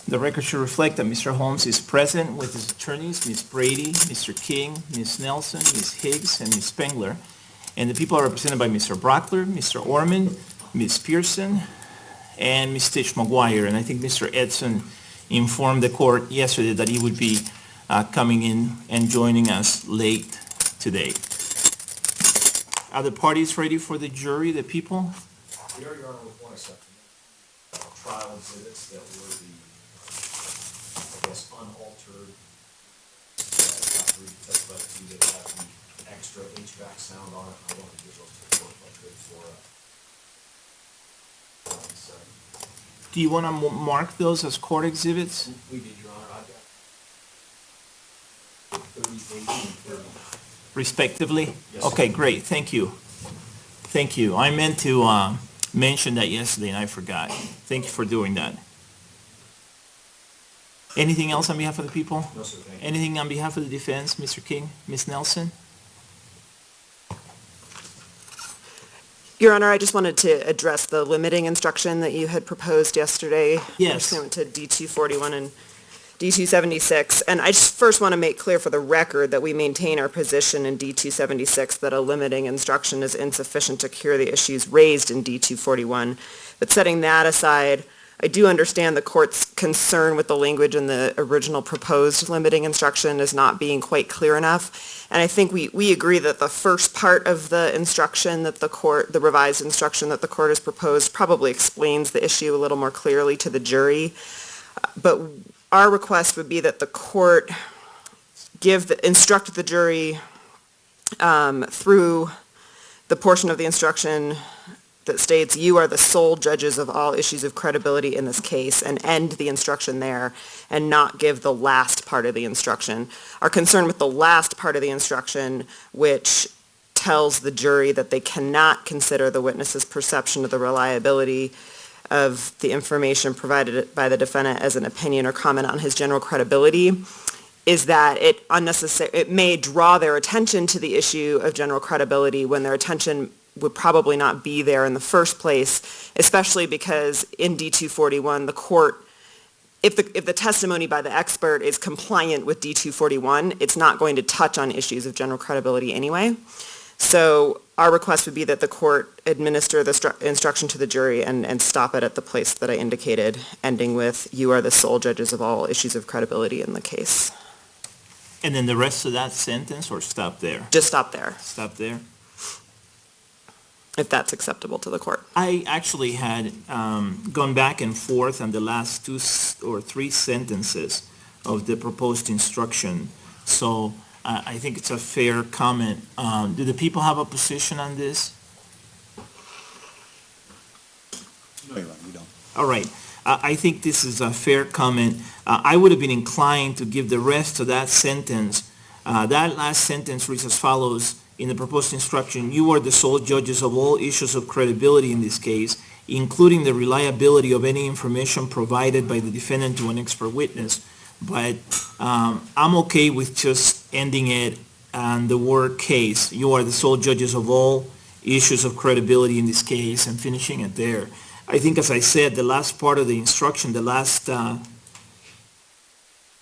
The record should reflect that Mr. Holmes is present with his attorneys, Ms. Brady, Mr. King, Ms. Nelson, Ms. Higgs, and Ms. Spengler. And the people are represented by Mr. Brockler, Mr. Orman, Ms. Pearson, and Ms. Stitch McGuire. And I think Mr. Edson informed the court yesterday that he would be coming in and joining us late today. Are the parties ready for the jury, the people? We are, Your Honor, with one exception. Trial exhibits that were the, I guess, unaltered, after we testified to that have the extra HVAC sound on it. I want to give those to the court if I could for Do you want to mark those as court exhibits? we did, Your Honor. I've got 38 and 30. Respectively? Yes, sir. Okay, great, thank you. Thank you. I meant to mention that yesterday and I forgot. Thank you for doing that. Anything else on behalf of the people? No, sir, thank you. Anything on behalf of the defense, Mr. King, Ms. Nelson? Your Honor, I just wanted to address the limiting instruction that you had proposed yesterday. Yes. Pursuant to D-241 and D-276. And I just first want to make clear for the record that we maintain our position in D-276 that a limiting instruction is insufficient to cure the issues raised in D-241. But setting that aside, I do understand the court's concern with the language in the original proposed limiting instruction as not being quite clear enough. And I think we agree that the first part of the instruction that the revised instruction that the court has proposed probably explains the issue a little more clearly to the jury. But our request would be that the court instruct the jury through the portion of the instruction that states you are the sole judges of all issues of credibility in this case, and end the instruction there and not give the last part of the instruction. Our concern with the last part of the instruction, which tells the jury that they cannot consider the witness's perception of the reliability of the information provided by the defendant as an opinion or comment on his general credibility, is that it may draw their attention to the issue of general credibility when their attention would probably not be there in the first place, especially because in D-241, the court, if the testimony by the expert is compliant with D-241, it's not going to touch on issues of general credibility anyway. So our request would be that the court administer the instruction to the jury and stop it at the place that I indicated, ending with, you are the sole judges of all issues of credibility in the case. And then the rest of that sentence, or stop there? Just stop there, Stop there? if that's acceptable to the court. I actually had gone back and forth on the last 2 or 3 sentences of the proposed instruction. So I think it's a fair comment. Do the people have a position on this? No, Your Honor, we don't. All right. I think this is a fair comment. I would have been inclined to give the rest of that sentence. That last sentence reads as follows in the proposed instruction: you are the sole judges of all issues of credibility in this case, including the reliability of any information provided by the defendant to an expert witness. But I'm okay with just ending it on the word case. You are the sole judges of all issues of credibility in this case, and finishing it there. I think, as I said, the last part of the instruction, the last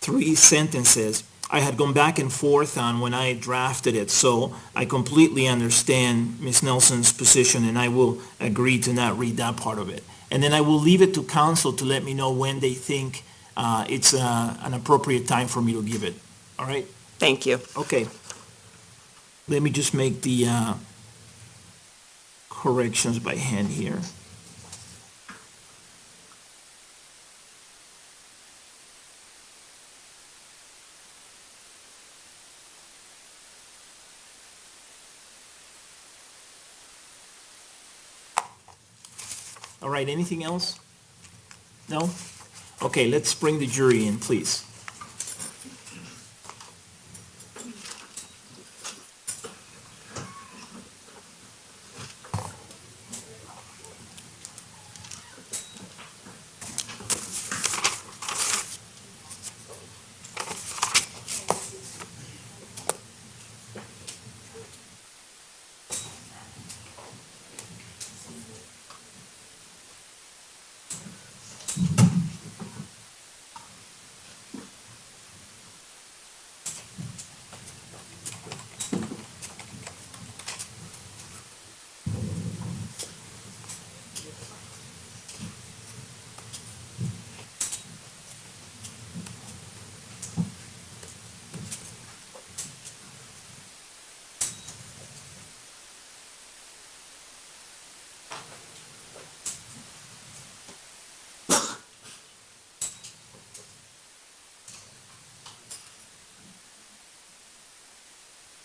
3 sentences, I had gone back and forth on when I drafted it, so I completely understand Ms. Nelson's position, and I will agree to not read that part of it. And then I will leave it to counsel to let me know when they think it's an appropriate time for me to give it. All right? Thank you. Okay. Let me just make the corrections by hand here. All right, anything else? No? Okay, let's bring the jury in, please.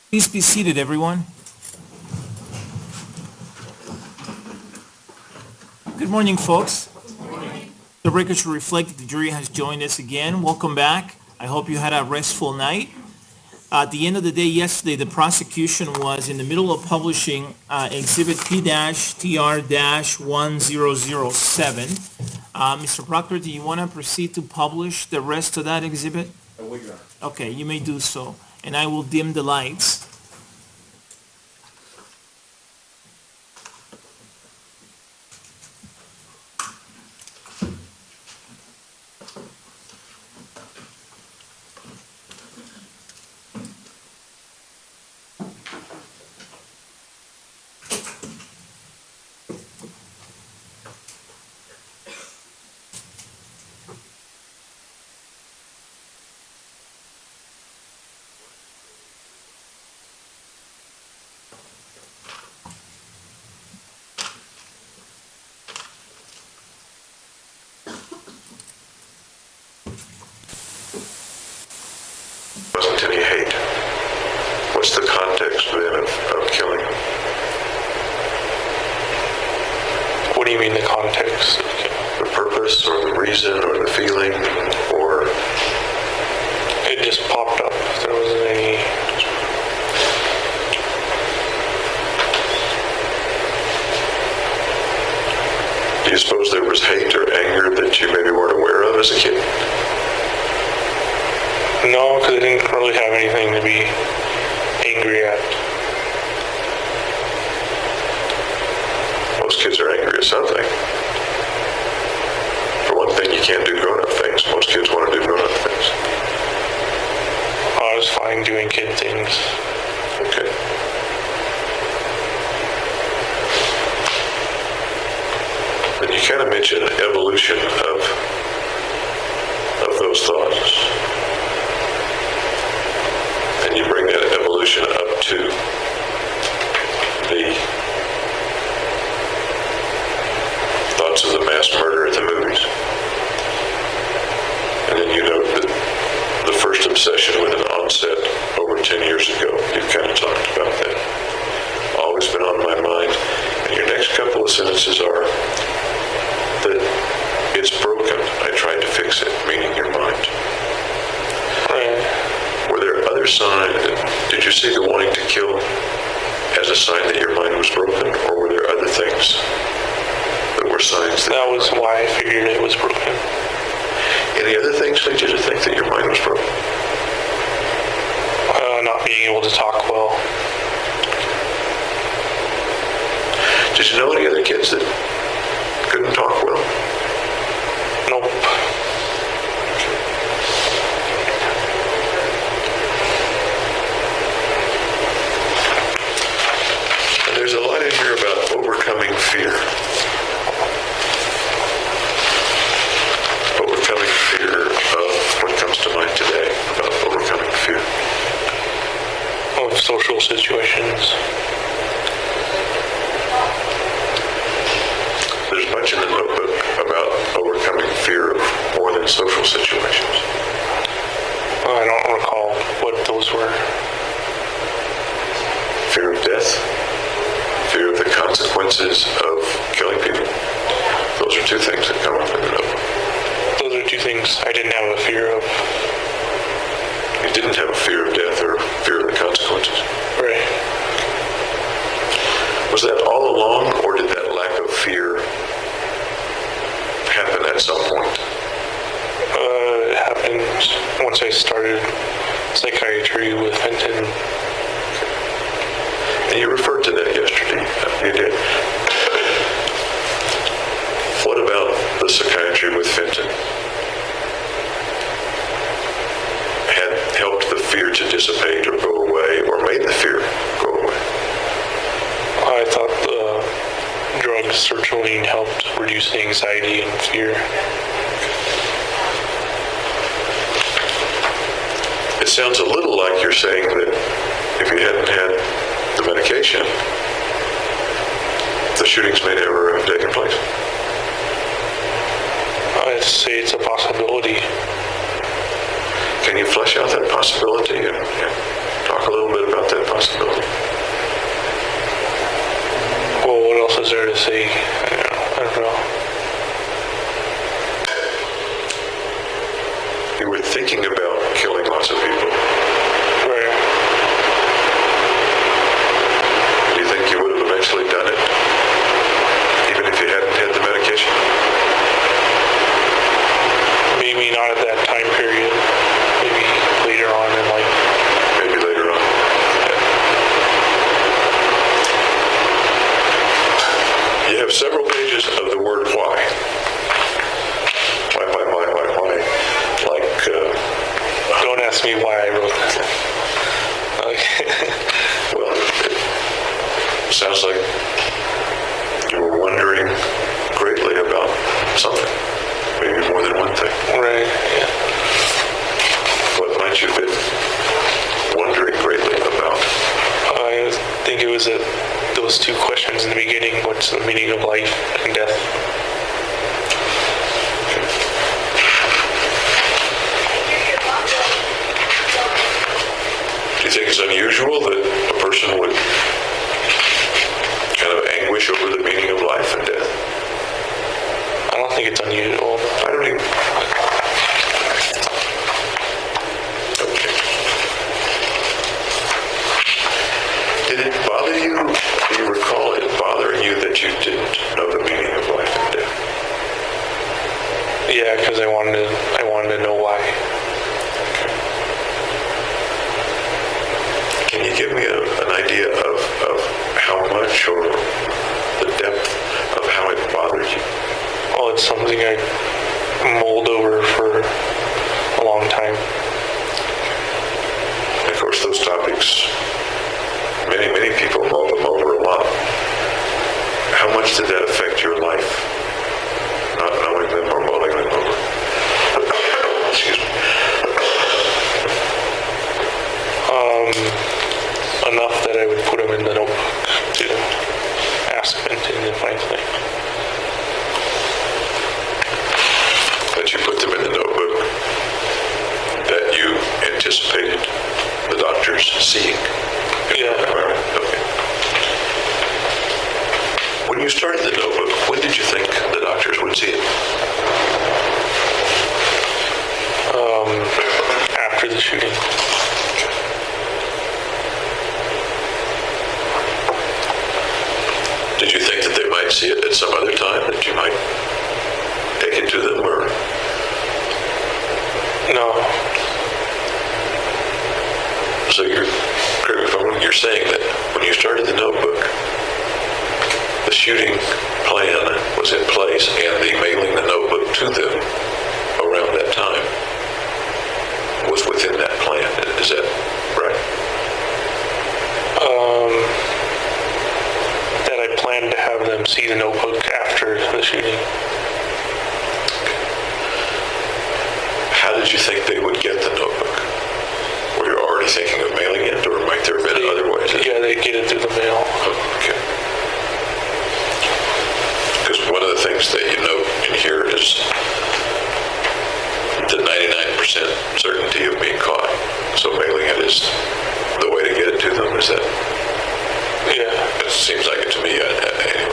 Please be seated, everyone. Good morning, folks. Good morning. The record should reflect that the jury has joined us again. Welcome back. I hope you had a restful night. At the end of the day yesterday, the prosecution was in the middle of publishing Exhibit P-TR-1007. Mr. Proctor, do you want to proceed to publish the rest of that exhibit? I will, Your Honor. Okay, you may do so. And I will dim the lights. Wasn't any hate. What's the context then of killing him? What do you mean the context? The purpose or the reason or the feeling or It just popped up. There wasn't any. do you suppose there was hate or anger that you maybe weren't aware of as a kid? No, because I didn't really have anything to be angry at. Most kids are angry at something. For one thing, you can't do grown-up things. Most kids want to do grown-up things. I was fine doing kid things. Okay. And you kind of mentioned an evolution of those thoughts. And you bring that evolution up to the thoughts of the mass murder at the movies. And then you note that the first obsession with an onset over 10 years ago. You've kind of talked about that. Always been on my mind. And your next couple of sentences are that it's broken. I tried to fix it, meaning your mind. Were there other signs? Did you see the wanting to kill as a sign that your mind was broken, or were there other things that were signs that? That was why I figured it was broken. Any other things lead you to think that your mind was broken? Not being able to talk well. Did you know any other kids that couldn't talk well? Nope. And there's a lot in here about overcoming fear. Overcoming fear of what comes to mind today about overcoming fear. Of social situations. There's much in the notebook about overcoming fear of more than social situations. I don't recall what those were. Fear of death, fear of the consequences of killing people. Those are two things that come up in the notebook. Those are two things I didn't have a fear of. You didn't have a fear of death or fear of the consequences. Right. Was that all along, or did that lack of fear happen at some point? It happened once I started psychiatry with Fenton. And you referred to that yesterday. You did. What about the psychiatry with Fenton? Had helped the fear to dissipate or go away, or made the fear go away? I thought the drug sertraline helped reduce the anxiety and fear. It sounds a little like you're saying that if you hadn't had the medication, the shootings may never have taken place. I'd say it's a possibility. Can you flesh out that possibility and talk a little bit about that possibility. Well, what else is there to say? I don't know. You were thinking about killing lots of people. Right. Do you think you would have eventually done it, even if you hadn't had the medication? Maybe not at that time period. Maybe later on in life. Maybe later on. You have several pages of the word why. Why? Like, Don't ask me why I wrote that. Okay. well, it sounds like you were wondering greatly about something. Maybe more than one thing. Right, yeah. What might you have been wondering greatly about? I think it was those two questions in the beginning. What's the meaning of life and death? Do you think it's unusual that a person would kind of anguish over the meaning of life and death? I don't think it's unusual. I don't even... Okay. Did it bother you? Do you recall it bothering you that you didn't know the meaning of life and death? Yeah, because I wanted to know why. Can you give me an idea of how much or the depth of how it bothered you? Well, it's something I mulled over for a long time. And of course, those topics, many people mull them over a lot. How much did that affect your life? Not knowing them or mulling them over? Excuse me. Enough that I would put them in the notebook to ask and find things. That you put them in the notebook that you anticipated the doctors seeing? Yeah. Okay. When you started the notebook, when did you think the doctors would see it? After the shooting. Did you think that they might see it at some other time, that you might take it to them, or? No. So you're saying that when you started the notebook, the shooting plan was in place and the mailing the notebook to them around that time was within that plan. Is that right? That I planned to have them see the notebook after the shooting. How did you think they would get the notebook? Were you already thinking of mailing it, or might there have been other ways? Yeah, they get it through the mail. Okay. Because one of the things that you note in here is the 99% certainty of being caught. So mailing it is the way to get it to them, is that? Yeah. It seems like it to me, anyway.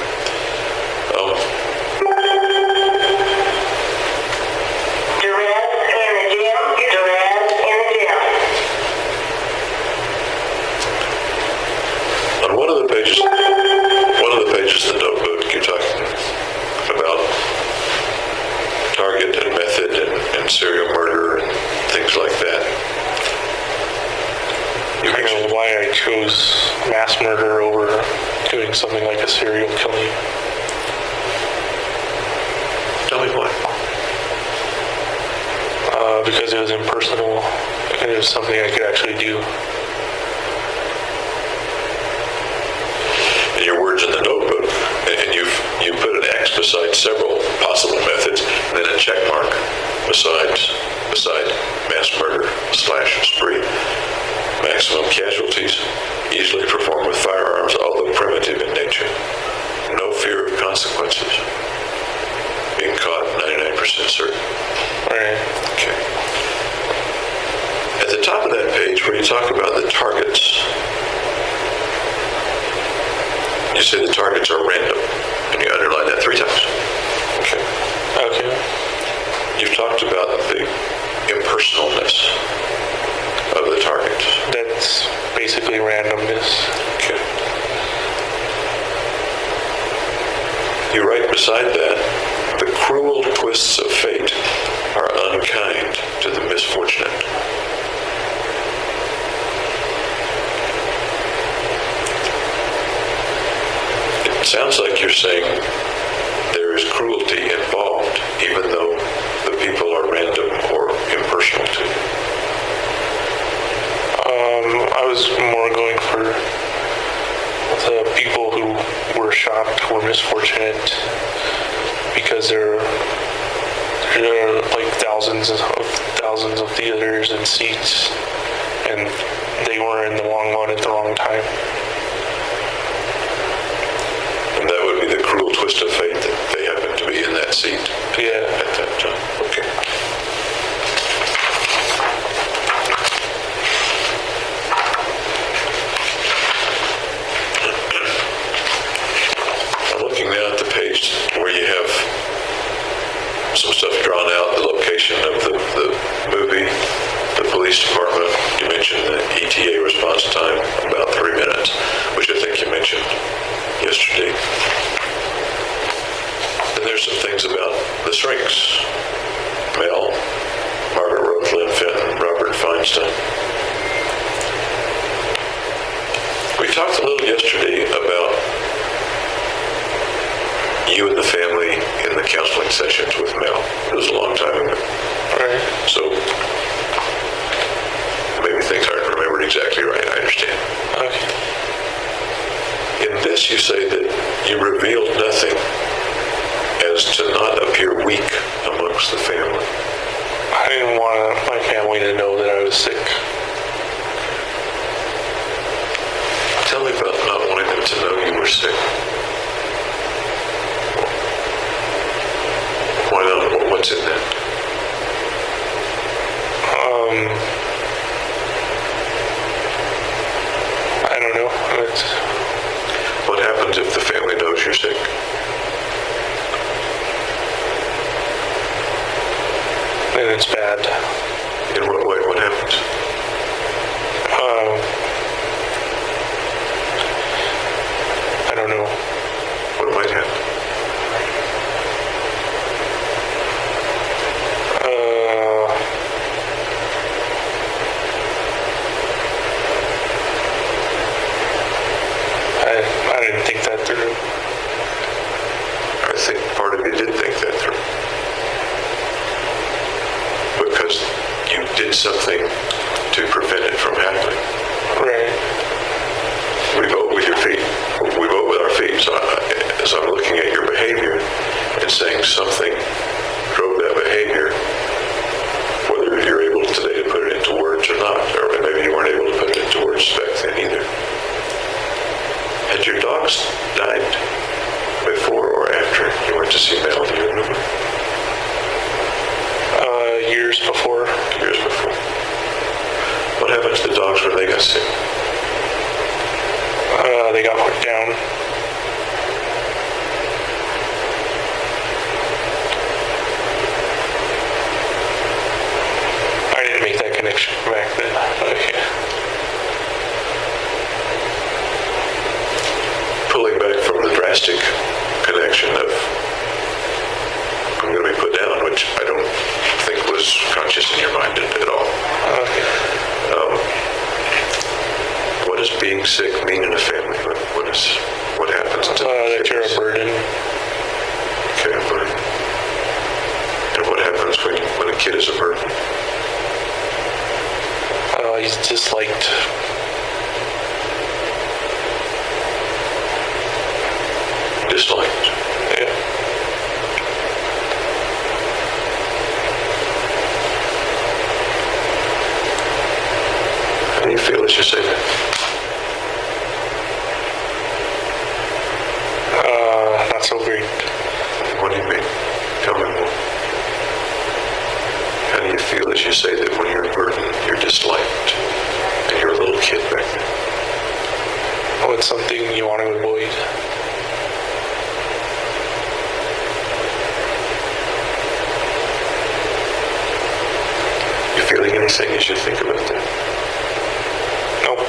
On one of the pages of the notebook, you're talking about target and method and serial murder and things like that. You I don't know why I chose mass murder over doing something like a serial killing. Tell me why. Because it was impersonal and it was something I could actually do. In your words in the notebook, and you put an X beside several possible methods, and then a check mark beside mass murder / spree. Maximum casualties, easily performed with firearms, although primitive in nature. No fear of consequences. Being caught, 99% certain. Right. Okay. At the top of that page, where you talk about the targets, You say the targets are random, and you underline that 3 times. Okay. Okay. You've talked about the impersonalness of the target. That's basically randomness. Okay. You write beside that, the cruel twists of fate are unkind to the misfortunate. It sounds like you're saying there is cruelty involved, even though the people are random or impersonal to you. I was more going for the people who were shocked were misfortunate because there are like thousands of theaters and seats, and they were in the wrong one at the wrong time. And that would be the cruel twist of fate that they happen to be in that seat Yeah. at that time. Okay. I'm looking now at the page where you have some stuff drawn out, the location of the movie, the police department. You mentioned the ETA response time, about 3 minutes, which I think you mentioned yesterday. And there's some things about the shrinks. Mel, Margaret Rose, Lynn Fenton, Robert Feinstein. We talked a little yesterday about you and the family in the counseling sessions with Mel. It was a long time ago. Right. So maybe things aren't remembered exactly right. I understand. Okay. In this, you say that you revealed nothing as to not appear weak amongst the family. I didn't want my family to know that I was sick. Tell me about not wanting them to know you were sick. Why not? What's in that? I don't know. What happens if the family knows you're sick? Then it's bad. In what way? What happens? I don't know. What might happen? I didn't think that through. I think part of you did think that through. Because you did something to prevent it from happening. Right. We vote with your feet. We vote with our feet. So as I'm looking at your behavior and saying something drove that behavior, whether you're able today to put it into words or not, or maybe you weren't able to put it into words back then either. Had your dogs died before or after you went to see Mel? Do you remember? Years before. Years before. What happened to the dogs when they got sick? They got put down. I didn't make that connection back then. Okay. Pulling back from the drastic connection of I'm going to be put down, which I don't think was conscious in your mind at all. Okay. What does being sick mean in a family? What happens to That you're a burden. Okay, a burden. And what happens when a kid is a burden? He's disliked. Disliked. Yeah. How do you feel as you say that? Not so great. What do you mean? Tell me more. How do you feel as you say that when you're a burden, you're disliked, and you're a little kid back then? I What's something you want to avoid? You feeling anything as you think about that? Nope.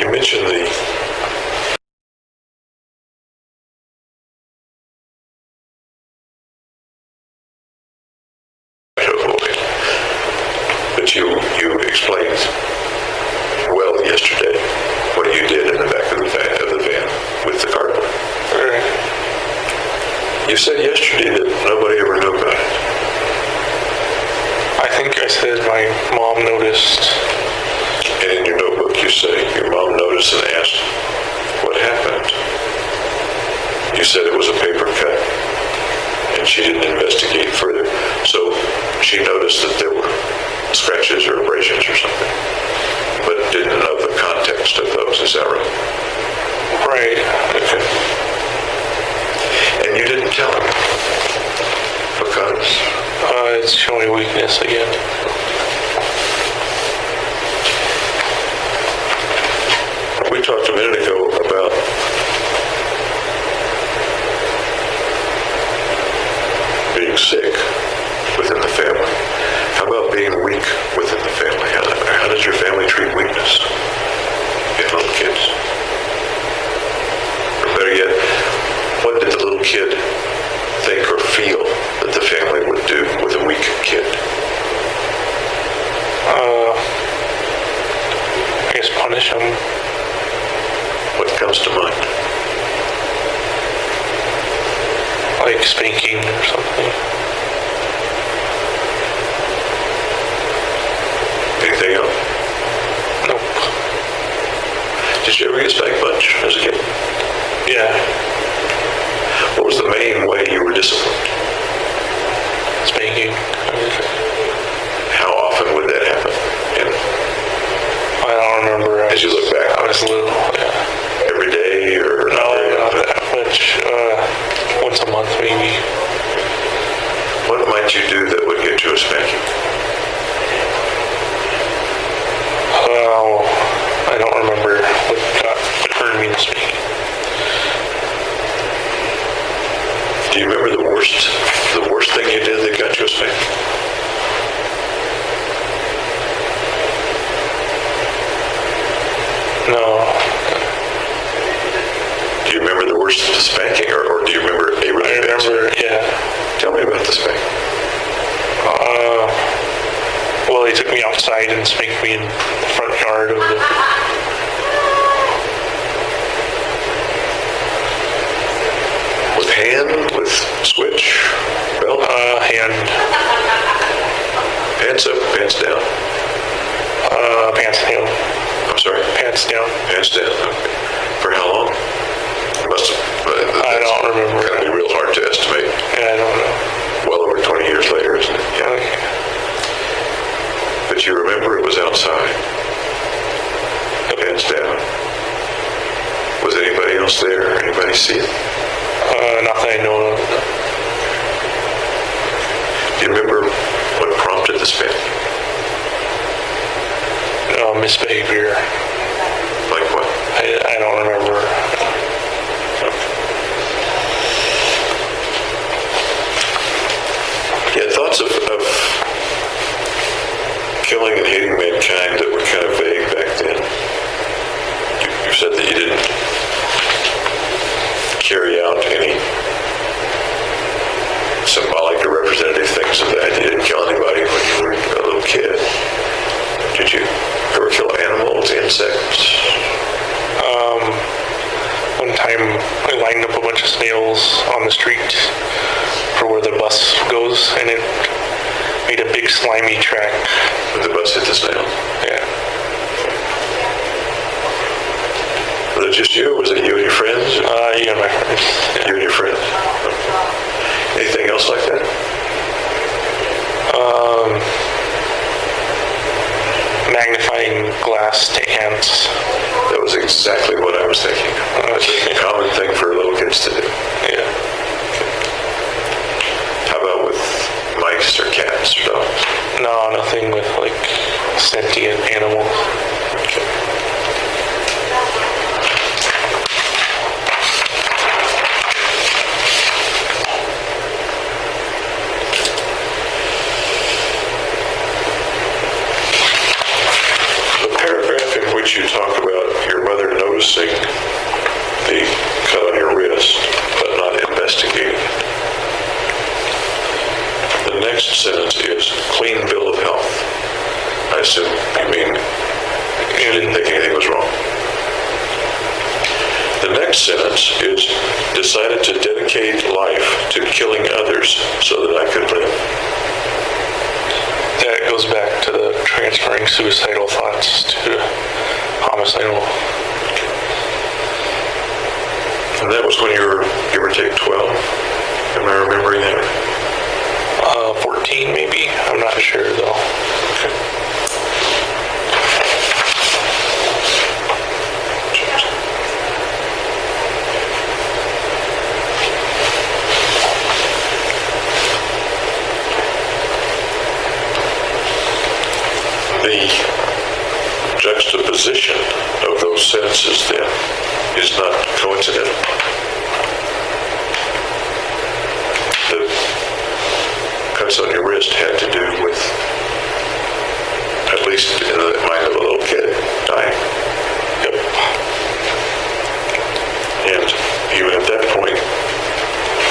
You mentioned the avoid, but you explained well yesterday what you did in the back of the van with the cardboard. Alright. You said yesterday that nobody ever knew about it. I think I said my mom noticed. And in your notebook you say your mom noticed and asked what happened. You said it was a paper cut and she didn't investigate further. So she noticed that there were scratches or abrasions or something, but didn't know the context of those. Is that right? Right. Okay. And you didn't tell him because It's showing weakness again. we talked a minute ago about being sick within the family. How about being weak within the family? How does your family treat weakness in little kids? Or better yet, what did the little kid think or feel that the family would do with a weak kid? I guess punish them. What comes to mind? Like spanking or something. Anything else? Nope. Did you ever get spanked much as a kid? Yeah. What was the main way you were disciplined? Spanking. How often would that happen? And I don't remember. as you look back I on was it, little. Yeah. every day or No, not that much. Once a month maybe. what might you do that would get you a spanking? I don't remember what earned me the spanking. Do you remember the worst thing you did that got you a spanking? No. Do you remember the worst spanking, or do you remember a really I bad remember, spanking? yeah. Tell me about the spanking. Well, they took me outside and spanked me in the front yard of the... With hand, with switch, belt, hand. pants up, pants down. Pants down. I'm sorry, Pants down. pants down. Okay. For how long? It must have. I don't remember. Gotta be real hard to estimate. Yeah, I don't know. Well over 20 years later, isn't it? Yeah. Okay. But you remember it was outside. Pants down. Was anybody else there? Anybody see it? Not that I know of. Do you remember what prompted the spanking? Misbehavior. Like what? I don't remember. Yeah, thoughts of killing and hating mankind that were kind of vague back then. You said that you didn't carry out any symbolic or representative things of that. You didn't kill anybody when you were a little kid. Did you ever kill animals, insects? One time I lined up a bunch of snails on the street for where the bus goes, and it made a big slimy track. Did the bus hit the snail? Yeah. Was it just you, or was it you and your friends? Yeah, my friends. You and your friends. Anything else like that? Magnifying glass to ants. That was exactly what I was thinking. It's a common thing for little kids to do. Yeah. How about with mice or cats or dogs? sentient animals. The paragraph in which you talk about your mother noticing the cut on your wrist, but not investigating it. The next sentence is clean bill of health. I assume you mean you didn't think anything was wrong. The next sentence is decided to dedicate life to killing others so that I could live. That goes back to the transferring suicidal thoughts to homicidal. And that was when you were, give or take, 12. Am I remembering that? 14 maybe? I'm not sure though. The juxtaposition of those sentences then is not coincidental. The cuts on your wrist had to do with, at least in the mind of a little kid, dying. Yep. And even at that point,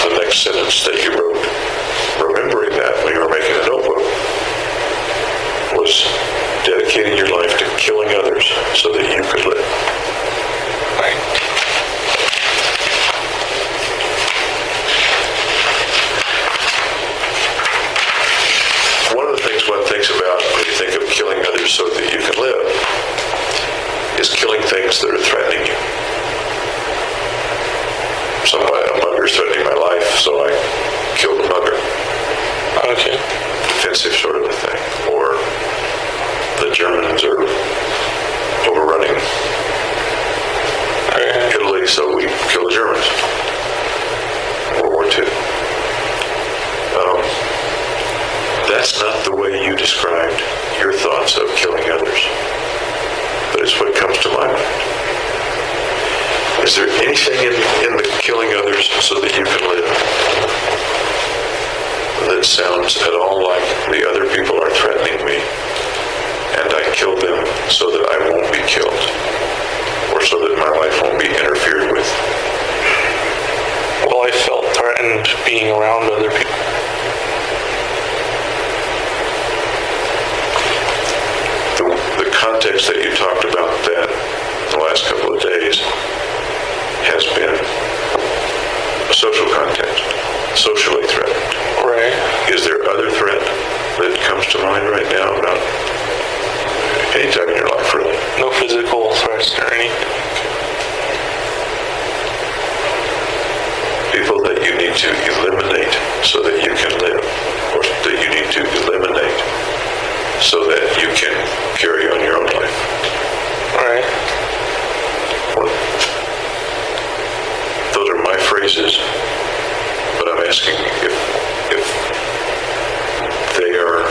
the next sentence that you wrote, remembering that when you were making a notebook, was dedicating your life to killing others so that you could live. Right. One of the things one thinks about when you think of killing others so that you can live is killing things that are threatening you. A mugger's threatening my life, so I killed a mugger. Okay. Defensive sort of a thing. Or the Germans are overrunning Italy, so we kill the Germans. World War II. That's not the way you described your thoughts of killing others. But it's what comes to my mind. Is there anything in the killing others so that you can live that sounds at all like the other people are threatening me and I kill them so that I won't be killed or so that my life won't be interfered with? Well, I felt threatened being around other people. The context that you talked about that the last couple of days has been a social context, socially threatened. Right. Is there other threat that comes to mind right now about any time in your life, really? No physical threats or anything. People that you need to eliminate so that you can live, or that you need to eliminate so that you can carry on your own life. Right. Well, those are my phrases, but I'm asking if they are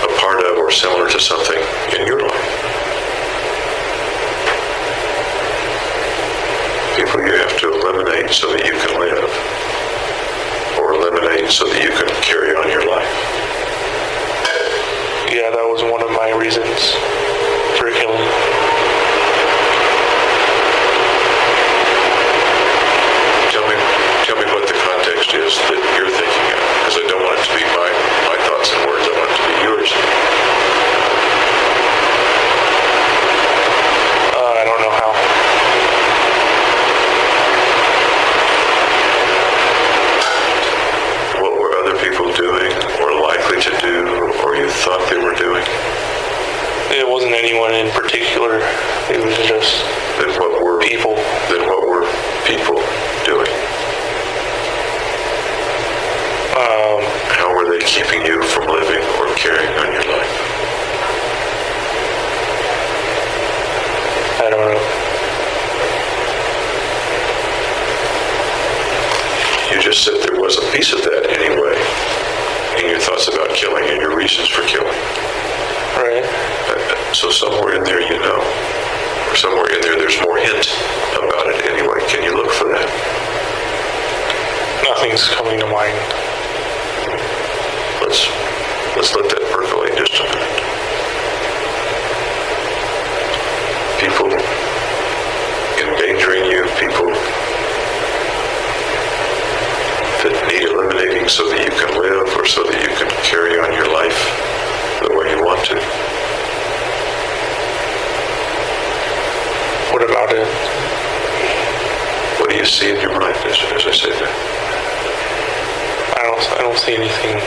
a part of or similar to something in your life. People you have to eliminate so that you can live, or eliminate so that you can carry on your life. Yeah, that was one of my reasons for killing. Tell me what the context is that you're thinking of, because I don't want it to be my thoughts and words. I want it to be yours. I don't know how. What were other people doing, or likely to do, or you thought they were doing? It wasn't anyone in particular. It was just Then what were people. Then what were people doing? How were they keeping you from living or carrying on your life? I don't know. You just said there was a piece of that anyway in your thoughts about killing and your reasons for killing. Right. So somewhere in there you know, or somewhere in there there's more hint about it anyway. Can you look for that? Nothing's coming to mind. Let's let that percolate just a minute. People endangering you, people that need eliminating so that you can live or so that you can carry on your life the way you want to. What about it? What do you see in your mind as I say that? I don't see anything.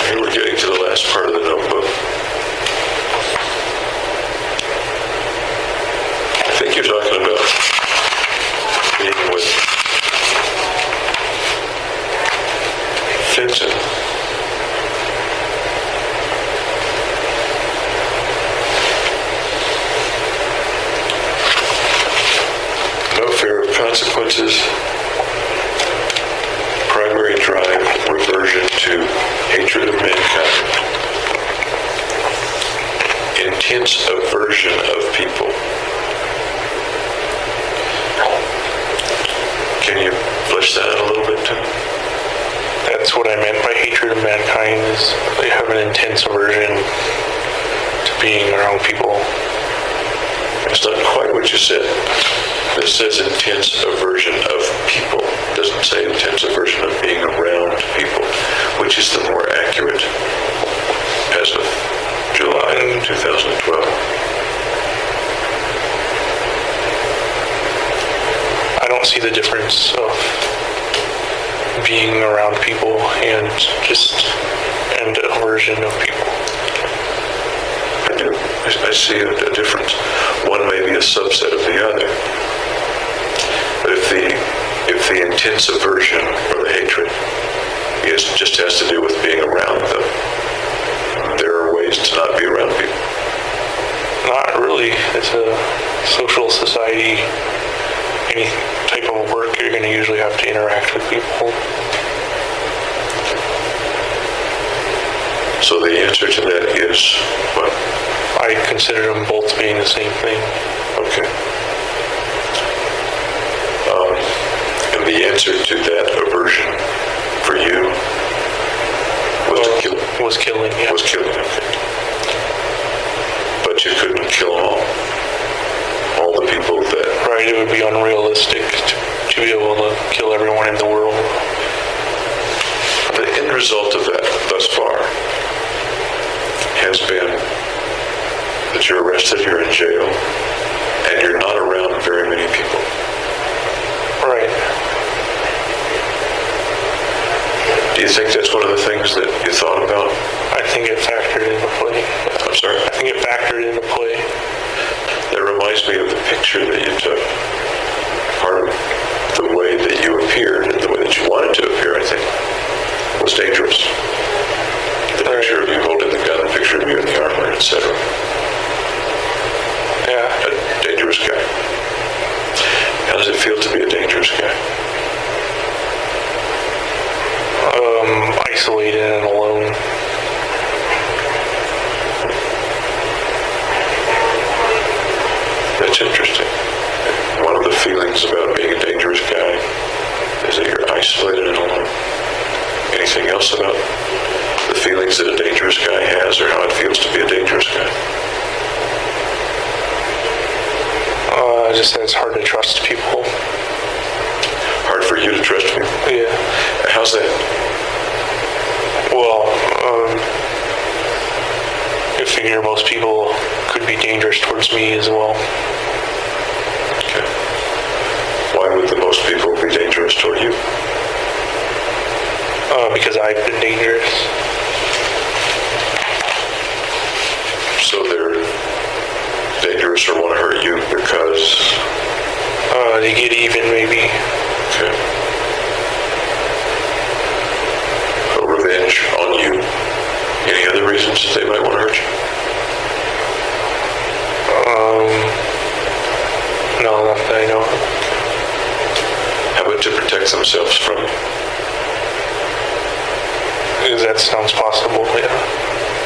Here we're getting to the last part of the notebook. I think you're talking about being with Vincent. No fear of consequences. Primary drive, reversion to hatred of mankind. Intense aversion of people. Can you flesh that out a little bit, Tim? That's what I meant by hatred of mankind, is they have an intense aversion to being around people. That's not quite what you said. This says intense aversion of people. It doesn't say intense aversion of being around people, which is the more accurate as of July 2012. I don't see the difference of being around people and aversion of people. I do. I see a difference. One may be a subset of the other. But if the intense aversion or the hatred just has to do with being around them, there are ways to not be around people. Not really. It's a social society. Any type of work, you're going to usually have to interact with people. So the answer to that is what? I consider them both being the same thing. Okay. And the answer to that aversion for you was to kill. Was killing, yeah. Was killing, okay. But you couldn't kill them all. All the people that... Right, it would be unrealistic to be able to kill everyone in the world. The end result of that thus far has been that you're arrested, you're in jail, and you're not around very many people. Right. Do you think that's one of the things that you thought about? I think it factored into play. I'm sorry? I think it factored into play. That reminds me of the picture that you took. Part of the way that you appeared and the way that you wanted to appear, I think, was dangerous. The picture of you holding the gun, the picture of you in the armor, etc. Yeah. A dangerous guy. How does it feel to be a dangerous guy? Isolated and alone. That's interesting. One of the feelings about being a dangerous guy is that you're isolated and alone. Anything else about the feelings that a dangerous guy has or how it feels to be a dangerous guy? Just that it's hard to trust people. Hard for you to trust people? Yeah. How's that? Well, I figure most people could be dangerous towards me as well. Okay. Why would the most people be dangerous toward you? Because I've been dangerous. So they're dangerous or want to hurt you because... They get even, maybe. Okay. So revenge on you. Any other reasons that they might want to hurt you? that I know of. How about to protect themselves from? That sounds possible, yeah.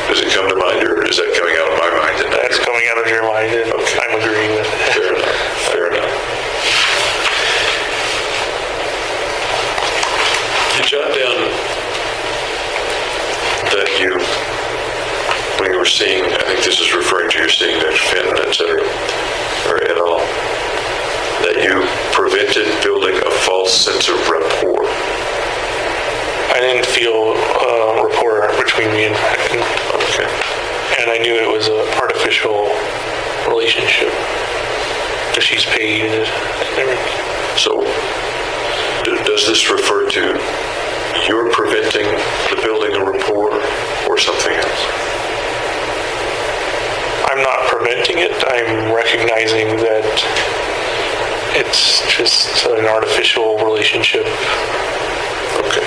Does it come to mind, or is that coming out of my mind? And That's coming out of your mind, and Okay. I'm agreeing with it. Fair enough, fair enough. You jot down that you, when you were seeing, I think this is referring to your seeing Dr. Fenton, et cetera, or et al., that you prevented building a false sense of rapport. I didn't feel rapport between me and Fenton, Okay. and I knew it was an artificial relationship, because she's paid and everything. So, does this refer to you're preventing the building of rapport or something else? I'm not preventing it, I'm recognizing that it's just an artificial relationship. Okay.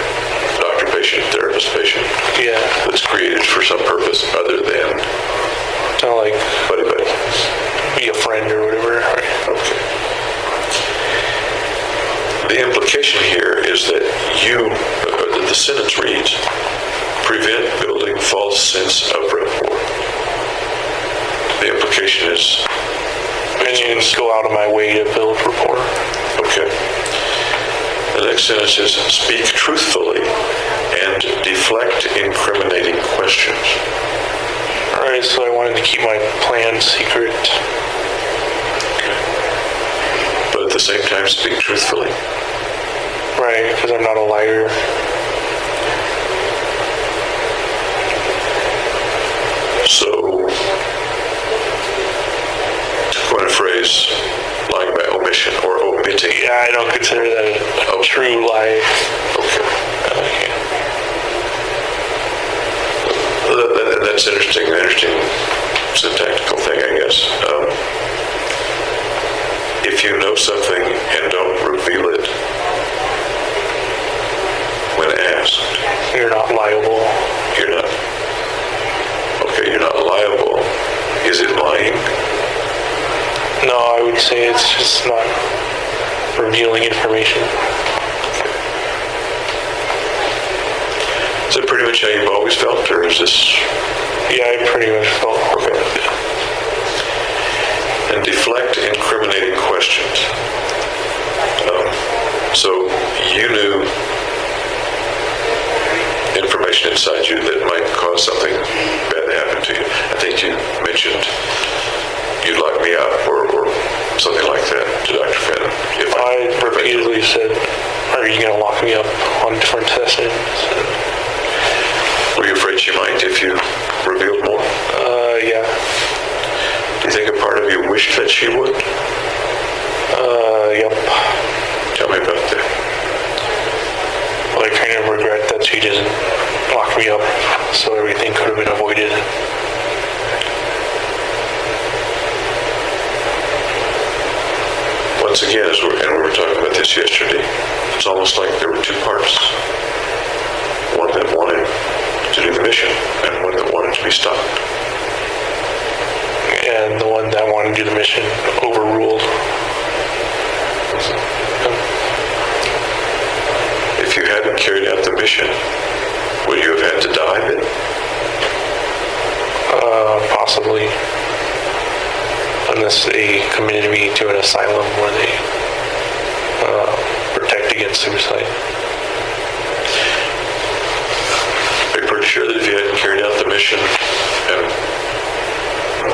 Doctor-patient, therapist-patient. Yeah, That's created for some purpose other than to like buddy-buddy. be a friend or whatever. Okay. The implication here is that the sentence reads, prevent building false sense of rapport. The implication is, I didn't go out of my way to build rapport. okay. The next sentence is, speak truthfully and deflect incriminating questions. All right, so I wanted to keep my plan secret. But at the same time, speak truthfully. Right, because I'm not a liar. So, to coin a phrase, lying by omission or omitting. Yeah, I don't consider that a true lie. Okay. Okay. That's interesting. An interesting syntactical thing, I guess. If you know something and don't reveal it when asked, You're not liable. you're not. Okay, you're not liable. Is it lying? No, I would say it's just not revealing information. Is that pretty much how you've always felt, or is this? Yeah, I pretty much felt Okay. And deflect incriminating questions. So you knew information inside you that might cause something bad to happen to you. I think you mentioned you'd lock me up or something like that to Dr. Fenton. I repeatedly said, are you going to lock me up on different sessions? Were you afraid she might if you revealed more? Yeah. Do you think a part of you wished that she would? Yep. Tell me about that. Well, I kind of regret that she didn't lock me up, so everything could have been avoided. Once again, we were talking about this yesterday, it's almost like there were two parts. One that wanted to do the mission and one that wanted to be stopped. And the one that wanted to do the mission overruled. If you hadn't carried out the mission, would you have had to die then? Possibly. Unless they committed me to an asylum where they protect against suicide. Are you pretty sure that if you hadn't carried out the mission and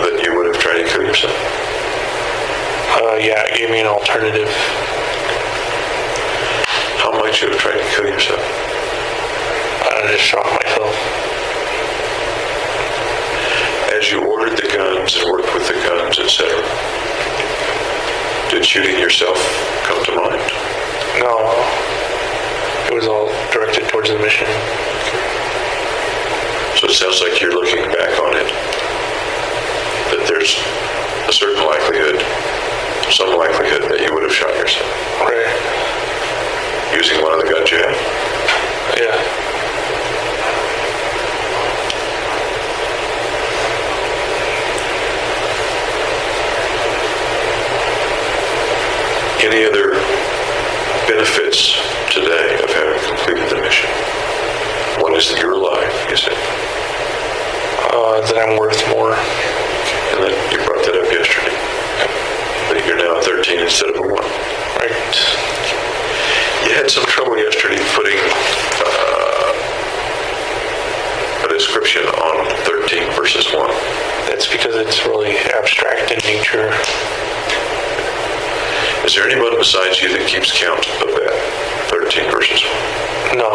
that you would have tried to kill yourself? Yeah, it gave me an alternative. How might you have tried to kill yourself? I just shot myself. As you ordered the guns and worked with the guns, etc., did shooting yourself come to mind? No. It was all directed towards the mission. So it sounds like you're looking back on it, that there's a certain likelihood, some likelihood that you would have shot yourself. Right. Using one of the guns you had? Yeah. that you're alive, you said. That I'm worth more. And then you brought that up yesterday. That you're now a 13 instead of a 1. Right. You had some trouble yesterday putting a description on 13 versus 1. That's because it's really abstract in nature. Is there anyone besides you that keeps count of that 13 versus 1? No.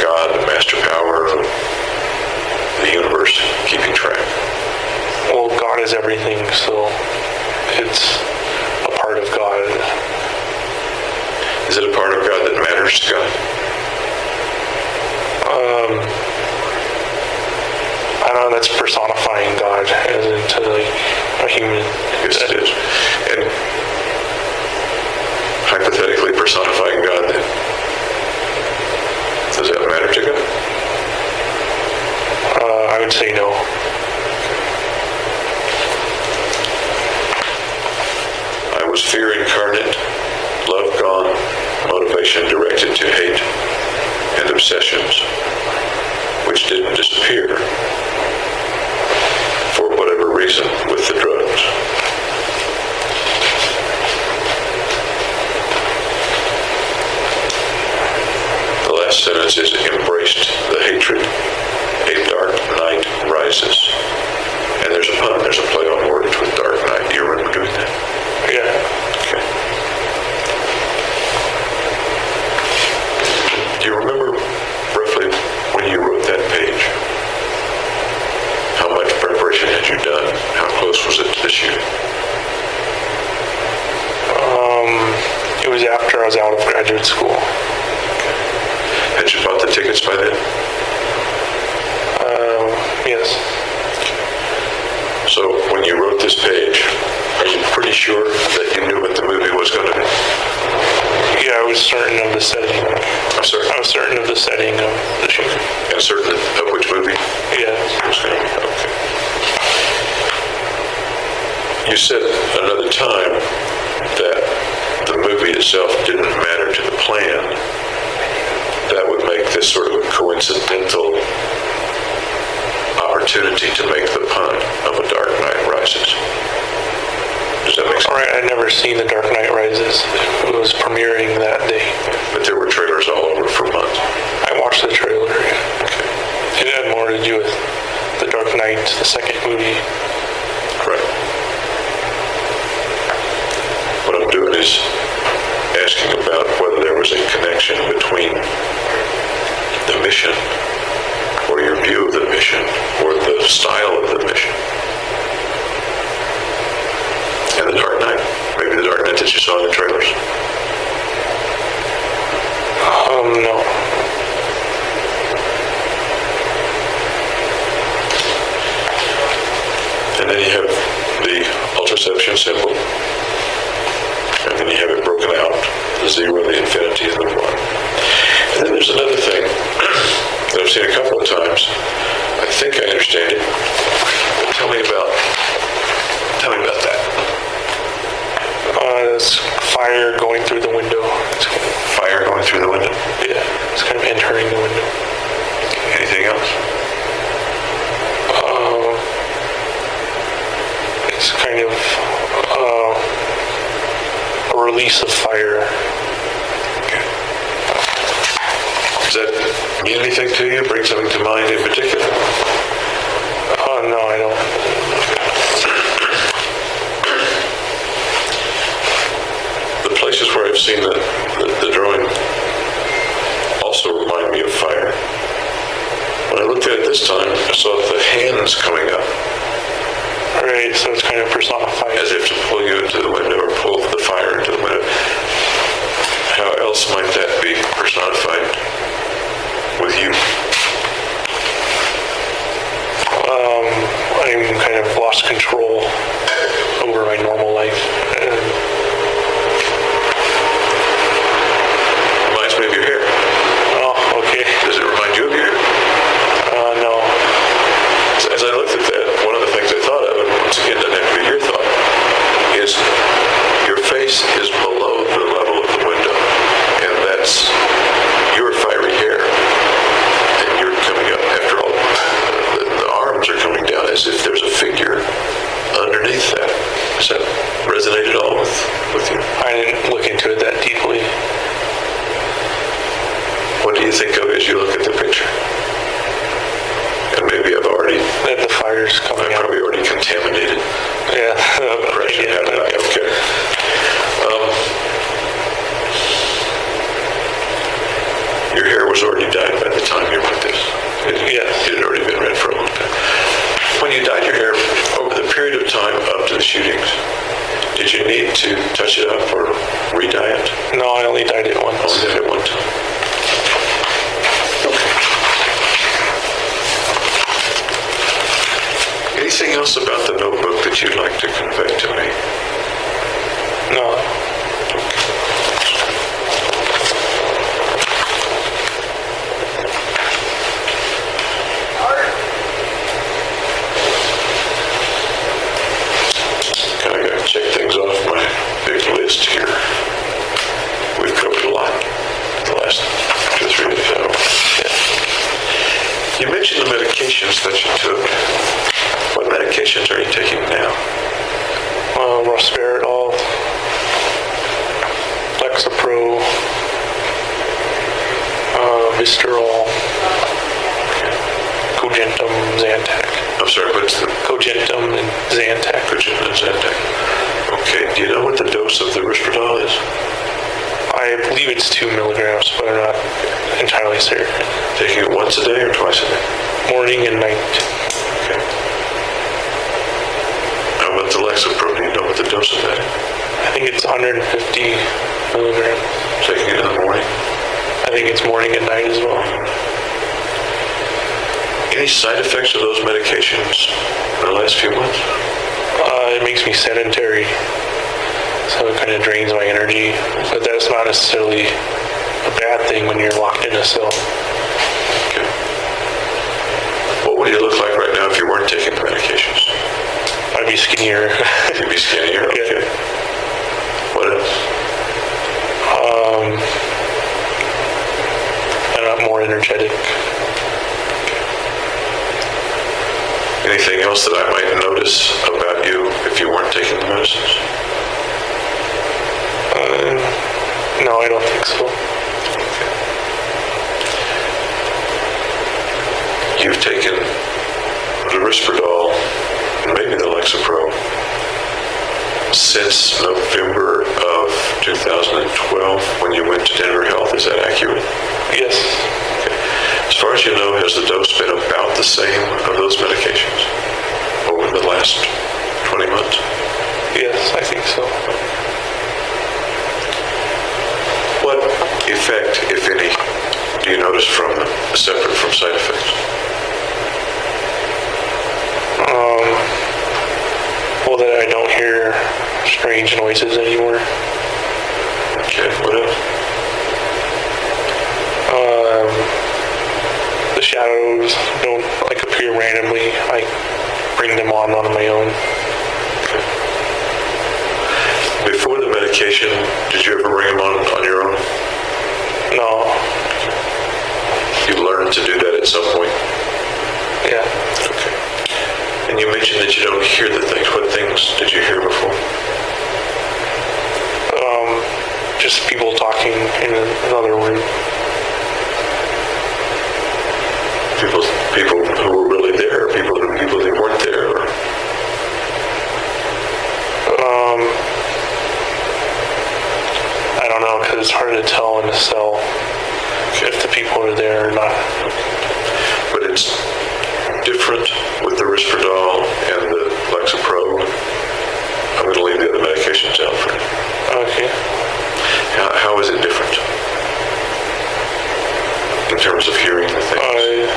God, the master power of the universe, keeping track. Well, God is everything, so it's a part of God. Is it a part of God that matters to God? I don't know, that's personifying God as into like a human. Yes, it is. And hypothetically personifying God, then, does that matter to God? I would say no. I was fear incarnate, love gone, motivation directed to hate, and obsessions, which didn't disappear for whatever reason with the drugs. The last sentence is embraced the hatred, a dark night rises. And there's a pun, there's a play on words with dark night. Do you remember doing that? Yeah. Okay. Do you remember roughly when you wrote that page? How much preparation had you done? How close was it to the shooting? It was after I was out of graduate school. Had you bought the tickets by then? Yes. So when you wrote this page, are you pretty sure that you knew what the movie was going to be? Yeah, I was certain of the setting. I'm sorry? I was certain of the setting of the shooting. And certain of which movie? Yes. Okay. You said another time that the movie itself didn't matter to the plan. That would make this sort of a coincidental opportunity to make the pun of A Dark Knight Rises. Does that make sense? All right, I'd never seen The Dark Knight Rises. It was premiering that day. But there were trailers all over for months. I watched the trailer. It had more to do with The Dark Knight, the second movie. Right. What I'm doing is asking about whether there was a connection between the mission, or your view of the mission, or the style of the mission, and The Dark Knight. Maybe The Dark Knight that you saw in the trailers. No. And then you have the ultraception symbol, and then you have it broken out, the 0, the infinity, and the 1. And then there's another thing that I've seen a couple of times. I think I understand it. But tell me about that. It's fire going through the window. Fire going through the window. Yeah, it's kind of entering the window. Anything else? It's kind of a release of fire. Does that mean anything to you? Bring something to mind in particular? No, I don't. The places where I've seen the drawing also remind me of fire. When I looked at it this time, I saw the hands coming up, Right, so it's kind of personified. as if to pull you into the window or pull the fire into the window. How else might that be personified with you? I'm kind of lost control over my normal life. And Reminds me of your hair. oh, okay. Does it remind you of your hair? No. As I looked at that, one of the things I thought of, and once again doesn't have to be your thought, is your face is below the level of the window, and that's your think of as you look at the picture? And maybe I've already, That the fire's coming out. probably already contaminated Yeah. impression, Yeah. haven't I? Okay. Your hair was already dyed by the time you wrote this. Yes. It had already been red for a long time. When you dyed your hair over the period of time up to the shootings, did you need to touch it up or re-dye it? No, I only dyed it once. Only did it one time. Anything else about the notebook that you'd like to convey to me? No. Kind of got to check things off my big list here. We've covered a lot the last 2 or 3 days. You mentioned the medications that you took. What medications are you taking now? Resveratrol, Lexapro, Vistarol, Cogentum, Zantac. I'm sorry, what's the Cogentum and Zantac. Pretrial and Zantac? Okay, do you know what the dose of the Risperdal is? I believe it's 2 milligrams, but I'm not entirely certain. Taking it once a day or twice a day? Morning and night. Okay. How about the Lexapro? Do you know what the dose of that is? I think it's 150 milligrams. Taking it in the morning? I think it's morning and night as well. Any side effects of those medications in the last few months? It makes me sedentary, so it kind of drains my energy, but that's not necessarily a bad thing when you're locked in a cell. Okay. What would you look like right now if you weren't taking the medications? I'd be skinnier. You'd be skinnier? Okay. What else? I'm more energetic. Anything else that I might notice about you if you weren't taking the medicines? No, I don't think so. You've taken the Risperdal and maybe the Lexapro since November of 2012 when you went to Denver Health. Is that accurate? Yes. As far as you know, has the dose been about the same of those medications over the last 20 months? Yes, I think so. What effect, if any, do you notice from separate from side effects? Well, that I don't hear strange noises anymore. Okay, what else? The shadows don't appear randomly. I bring them on my own. Before the medication, did you ever bring them on your own? No. You learned to do that at some point? Yeah. Okay. And you mentioned that you don't hear the things. What things did you hear before? Just people talking in another room. People who were really there, or people that weren't there, or? I don't know, because it's hard to tell in the cell if the people are there or not. But it's different with the Risperdal and the Lexapro. I'm going to leave the other medications out for now. Okay. How is it different in terms of hearing the things?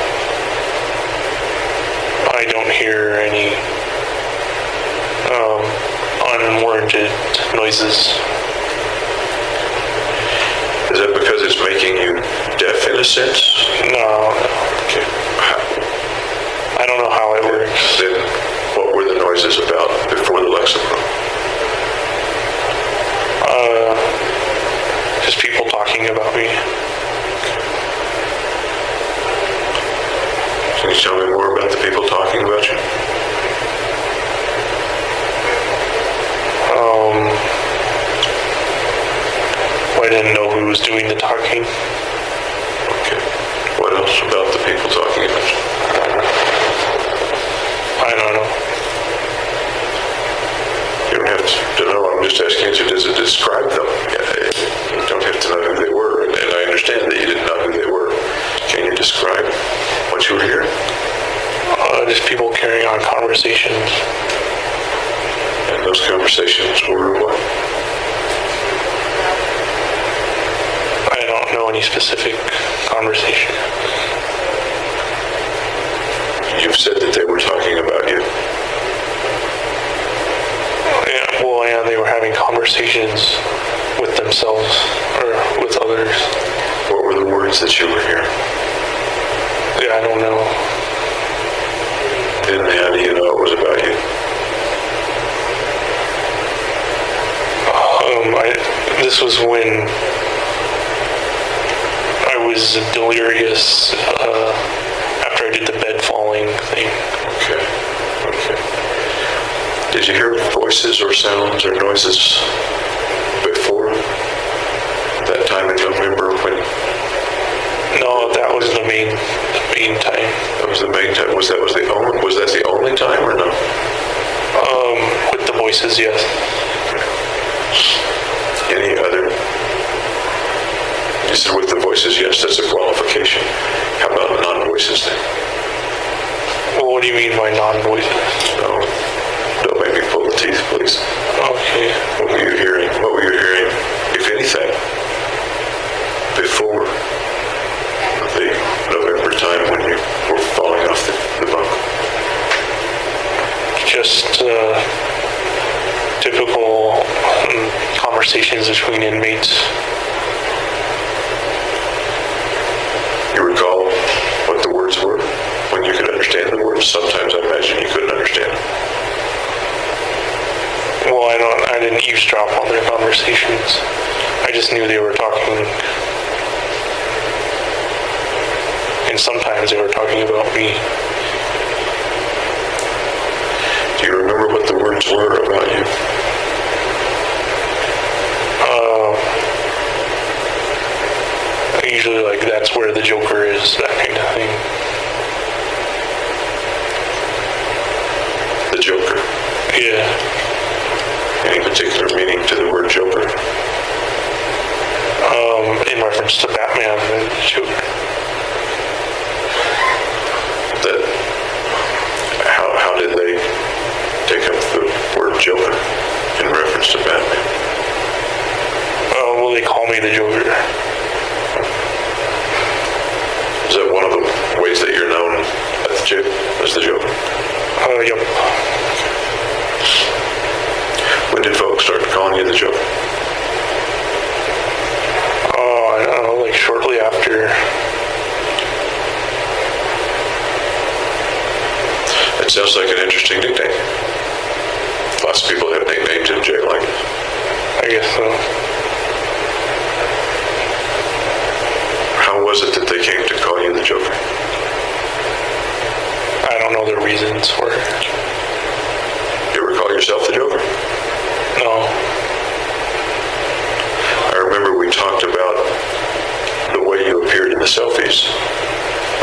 I don't hear any unwarranted noises. Is that because it's making you deaf in a sense? No. Okay. I don't know how it works. Then what were the noises about before the Lexapro? Just people talking about me. Can you tell me more about the people talking about you? I didn't know who was doing the talking. Okay. else about the people talking about you? I don't know. You don't have to know. I'm just asking you, does it describe them? You don't have to know who they were, and I understand that you didn't know who they were. Can you describe what you were hearing? Just people carrying on conversations. And those conversations were what? I don't know any specific conversation. You've said that they were talking about you. Yeah, well, yeah, they were having conversations with themselves or with others. What were the words that you were hearing? Yeah, I don't know. And how do you know it was about you? This was when I was delirious after I did the bed falling thing. Okay. Did you hear voices or sounds or noises before that time in November when? No, that was the main time. That was the main time. Was that the only time or no? With the voices, yes. Any other? You said with the voices, yes, that's a qualification. How about non-voices then? Well, what do you mean by non-voices? No, don't make me pull the teeth, please. Okay. What were you hearing? What were you hearing, if anything, before the November time when you were falling off the bunk? Just typical conversations between inmates. You recall what the words were? When you could understand the words? Sometimes I imagine you couldn't understand them. Well, I didn't eavesdrop on their conversations. I just knew they were talking. And sometimes they were talking about me. Do you remember what the words were about you? Usually, like, that's where the Joker is, that kind of thing. The Joker? Yeah. Any particular meaning to the word Joker? In reference to Batman and the Joker. How did they take up the word Joker in reference to Batman? Well, they call me the Joker. Is that one of the ways that you're known at the jail as the Joker? Yep. When did folks start calling you the Joker? I don't know, like shortly after. It sounds like an interesting nickname. Lots of people have nicknames in jail like this. I guess so. How was it that they came to call you the Joker? I don't know the reasons for it. You ever call yourself the Joker? No. I remember we talked about the way you appeared in the selfies,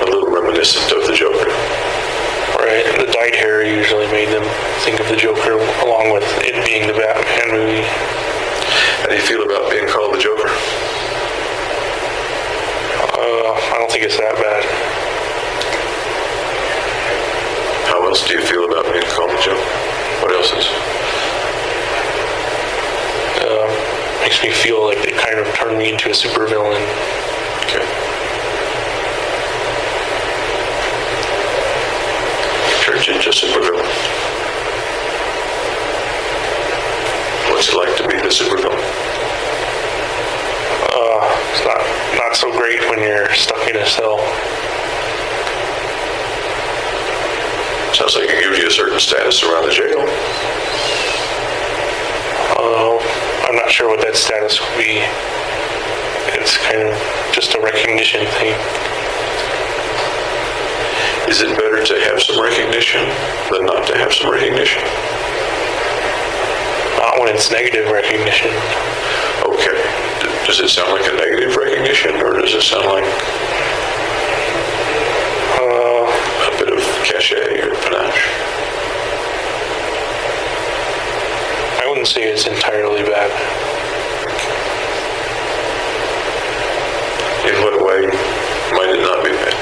a little reminiscent of the Joker. Right. The dyed hair usually made them think of the Joker, along with it being the Batman movie. How do you feel about being called the Joker? I don't think it's that bad. How else do you feel about being called the Joker? What else is? Makes me feel like they kind of turned me into a supervillain. Okay. Turned you into a supervillain. What's it like to be the supervillain? It's not so great when you're stuck in a cell. Sounds like it gives you a certain status around the jail. I'm not sure what that status would be. It's kind of just a recognition thing. Is it better to have some recognition than not to have some recognition? Not when it's negative recognition. Okay. Does it sound like a negative recognition, or does it sound like might it not be met?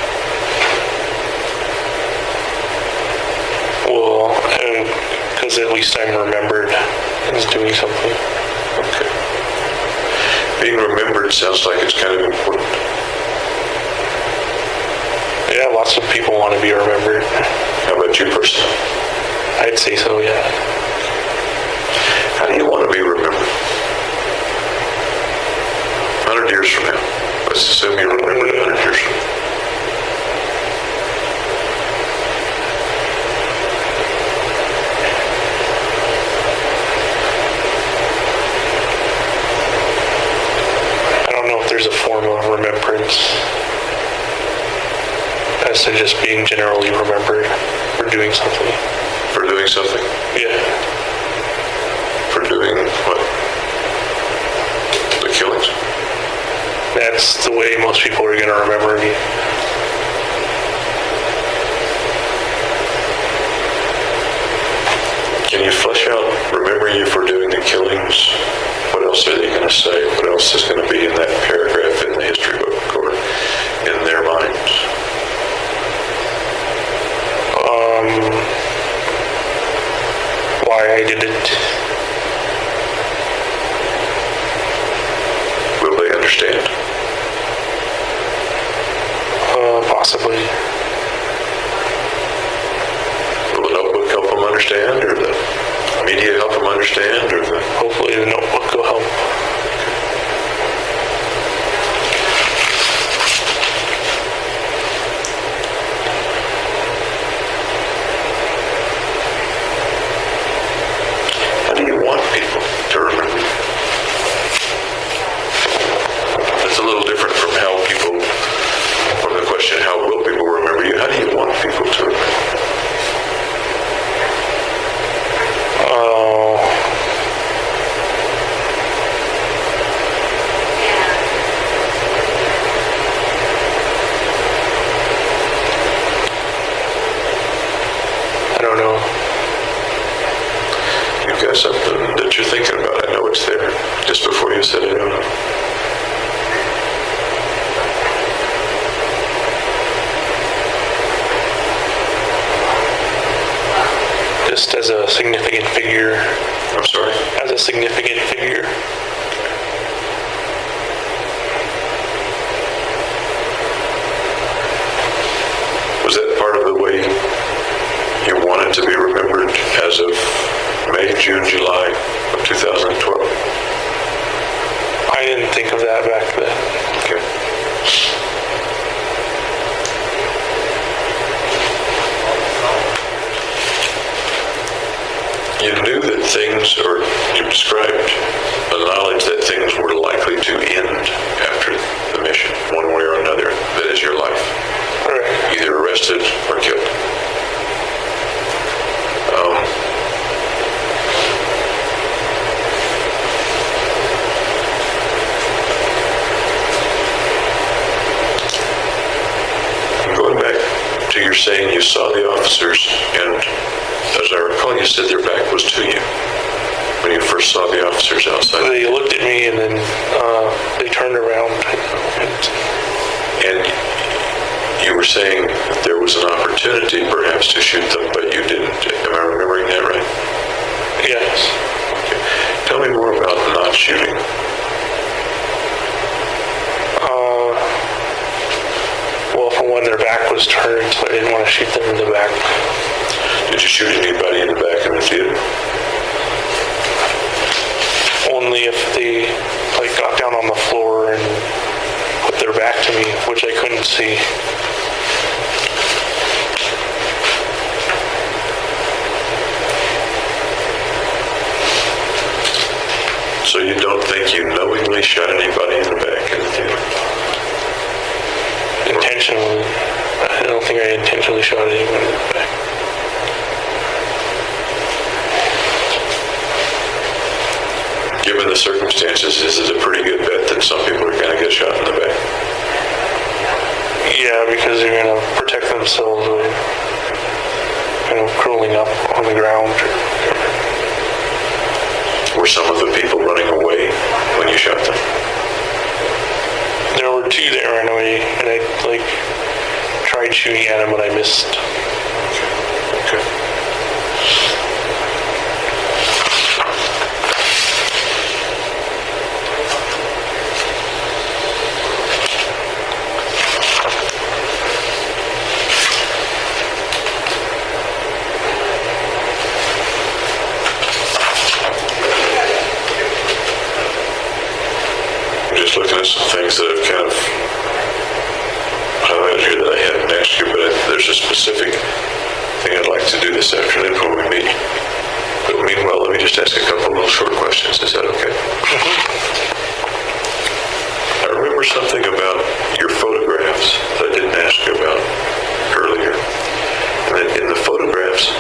Well, because at least I'm remembered as doing something. Okay. Being remembered sounds like it's kind of important. Yeah, lots of people want to be remembered. How about you personally? I'd say so, yeah. How do you want to be remembered? 100 years from now. Let's assume you're remembered 100 years from now. I don't know if there's a form of remembrance as to just being generally remembered for doing something. For doing something? Yeah. For doing what? The killings? That's the way most people are going to remember me. Can you flesh out remembering you for doing the killings? What else are they going to say? What else is going to be in that paragraph in the history book or in their minds? Why I did it. Will they understand? Possibly. Will the notebook help them understand, or the media help them understand, or the... Hopefully the notebook will help. How do you want people to remember you? That's a little different from how people, from the question, how will people remember you? How do you want people to remember you? I don't know. You've got something that you're thinking about. I know it's there. Just before you said, I don't know. Just as a significant figure. I'm sorry? As a significant figure. Was that part of the way you wanted to be remembered as of May, June, July of 2012? I didn't think of that back then. Okay. You knew that things, or you described the knowledge that things were likely to end after the mission, one way or another. That is your life. All right. Either arrested or killed. Going back to your saying you saw the officers, and as I recall, you said their back was to you when you first saw the officers outside. They looked at me and then they turned around. And you were saying that there was an opportunity perhaps to shoot them, but you didn't. Am I remembering that right? Yes. Okay. Tell me more about not shooting. Well, for one, their back was turned, so I didn't want to shoot them in the back. Did you shoot anybody in the back of the theater? Only if they got down on the floor and put their back to me, which I couldn't see. So you don't think you knowingly shot anybody in the back of the theater? Intentionally. I don't think I intentionally shot anyone in the back. Given the circumstances, is it a pretty good bet that some people are going to get shot in the back? Yeah, because they're going to protect themselves by curling up on the ground. Were some of the people running away when you shot them? There were two that ran away, and I like tried shooting at them, but I missed. Okay. I'm just looking at some things that I've kind of highlighted here that I hadn't asked you, but there's a specific thing I'd like to do this afternoon when we meet. But meanwhile, let me just ask a couple of little short questions. Is that okay? I remember something about your photographs that I didn't ask you about earlier. And then in the photographs,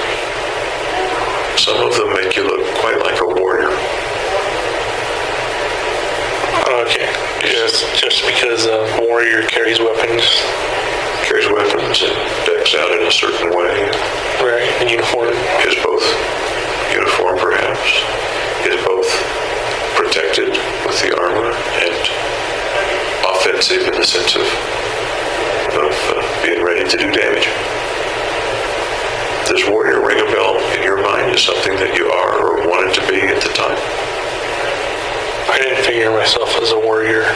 some of them make you look quite like a warrior. Okay. Just because a warrior carries weapons. Carries weapons and decks out in a certain way. Right, in uniform. Is both uniform, perhaps. Is both protected with the armor and offensive in the sense of being ready to do damage. Does warrior ring a bell in your mind as something that you are or wanted to be at the time? I didn't figure myself as a warrior,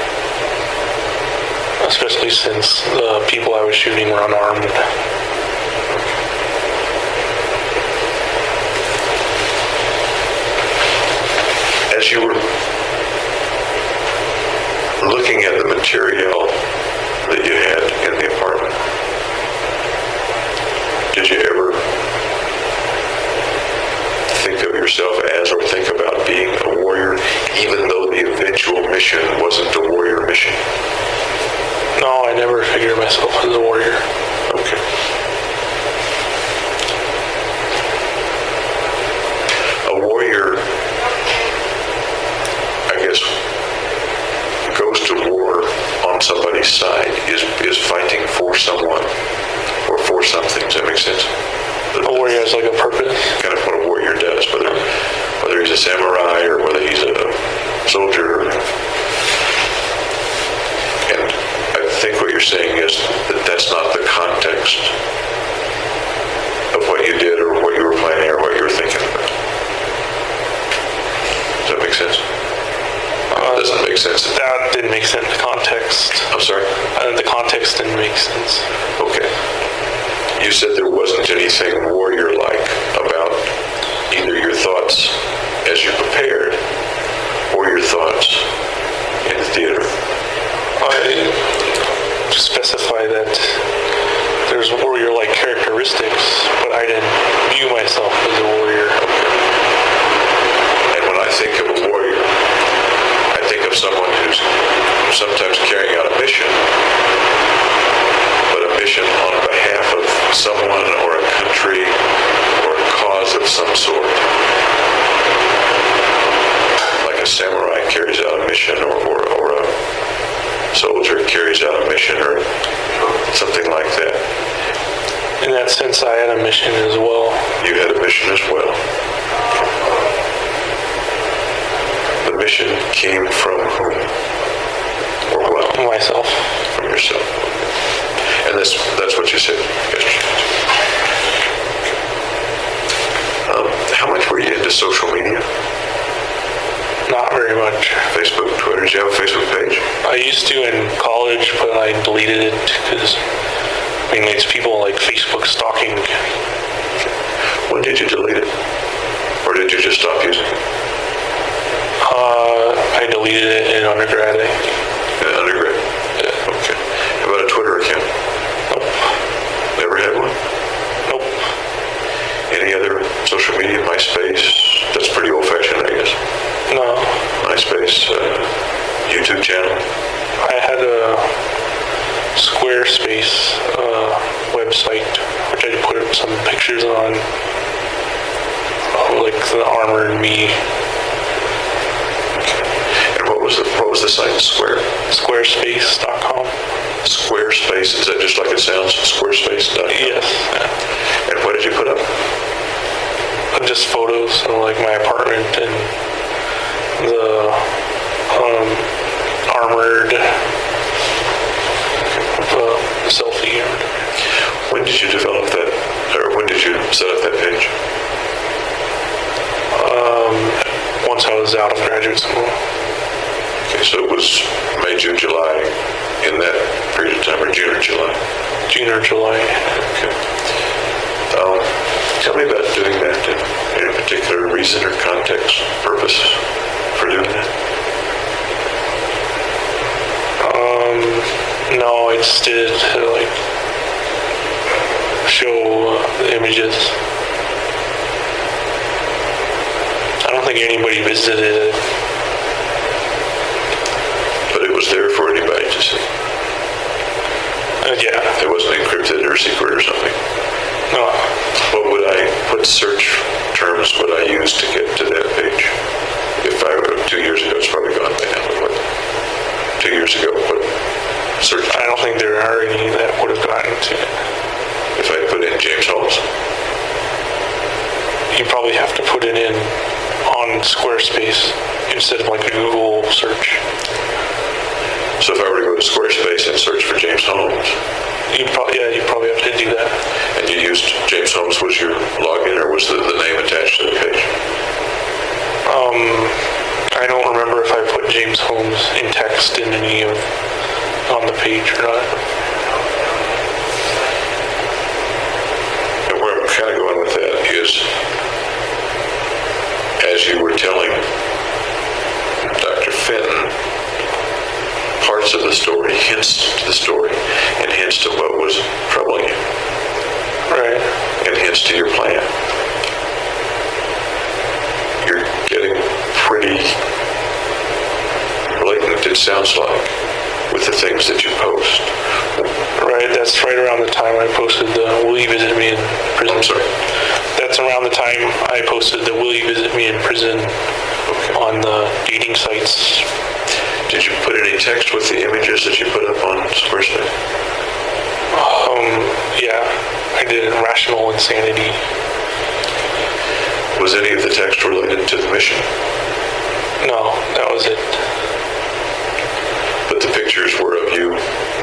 especially since the people I was shooting were unarmed. As you were looking at the material that you had in the apartment, did you ever think of yourself as or think about being a warrior, even though the eventual mission wasn't a warrior mission? No, I never figured myself as a warrior. Okay. A warrior, I guess, goes to war on somebody's side, is fighting for someone or for something. Does that make sense? A warrior has like a purpose. Kind of what a warrior does, whether he's a samurai or whether he's a soldier. And I think what you're saying is that that's not the context of what you did or what you were planning or what you were thinking about. Does that make sense? It doesn't make sense. That didn't make sense. The context. I'm sorry? The context didn't make sense. Okay. You said there wasn't anything warrior-like about either your thoughts as you prepared or your thoughts in the theater. I specify that there's warrior-like characteristics, but I didn't view myself as a warrior. And when I think of a warrior, I think of someone who's sometimes carrying out a mission, but a mission on behalf of someone or a country or a cause of some sort. Like a samurai carries out a mission or a soldier carries out a mission or something like that. In that sense, I had a mission as well. You had a mission as well. The mission came from whom? Or what? Myself. From yourself. And that's what you said yesterday. How much were you into social media? Not very much. Facebook, Twitter? Did you have a Facebook page? I used to in college, but I deleted it because, it's people like Facebook stalking. When did you delete it? Or did you just stop using it? I deleted it in undergrad. In undergrad? Yeah. Okay. How about a Twitter account? Nope. Never had one? Nope. Any other social media? MySpace? That's pretty old-fashioned, I guess. No. MySpace, YouTube channel? I had a Squarespace website, which I put up some pictures on, like the armored me. And what was the site? Squarespace.com. Squarespace, is that just like it sounds? Squarespace.com? Yes. And what did you put up? Just photos of like my apartment and the armored When did you develop that, or when did you set up that page? Once I was out of graduate school. Okay, so it was May, June, July, in that period of time, or June or July? June or July. Okay. Tell me about doing that, and any particular reason or context, purpose for doing that? No, I just did like show the images. I don't think anybody visited it. But it was there for anybody to see. Yeah. It wasn't encrypted or secret or something. No. What search terms would I use to get to that page? If I were 2 years ago, it's probably gone by now. But what, 2 years ago, what search terms? I don't think there are any that would have gotten to it. If I put in James Holmes, You probably have to put it in on Squarespace instead of like a Google search. so if I were to go to Squarespace and search for James Holmes, You probably have to do that. and you used James Holmes was your login, or was the name attached to the page? I don't remember if I put James Holmes in text in any of on the page or not. And where I'm kind of going with that is, as you were telling Dr. Fenton, parts of the story, hints to the story, and hints to what was troubling you, Right. and hints to your plan. You're getting pretty blatant, it sounds like, with the things that you post. Right. That's right around the time I posted the "Will you visit me in prison?" I'm sorry. That's around the time I posted the "Will you visit me in prison?" on the dating sites. Did you put any text with the images that you put up on Squarespace? Yeah, I did rational insanity. Was any of the text related to the mission? No, that was it. But the pictures were of you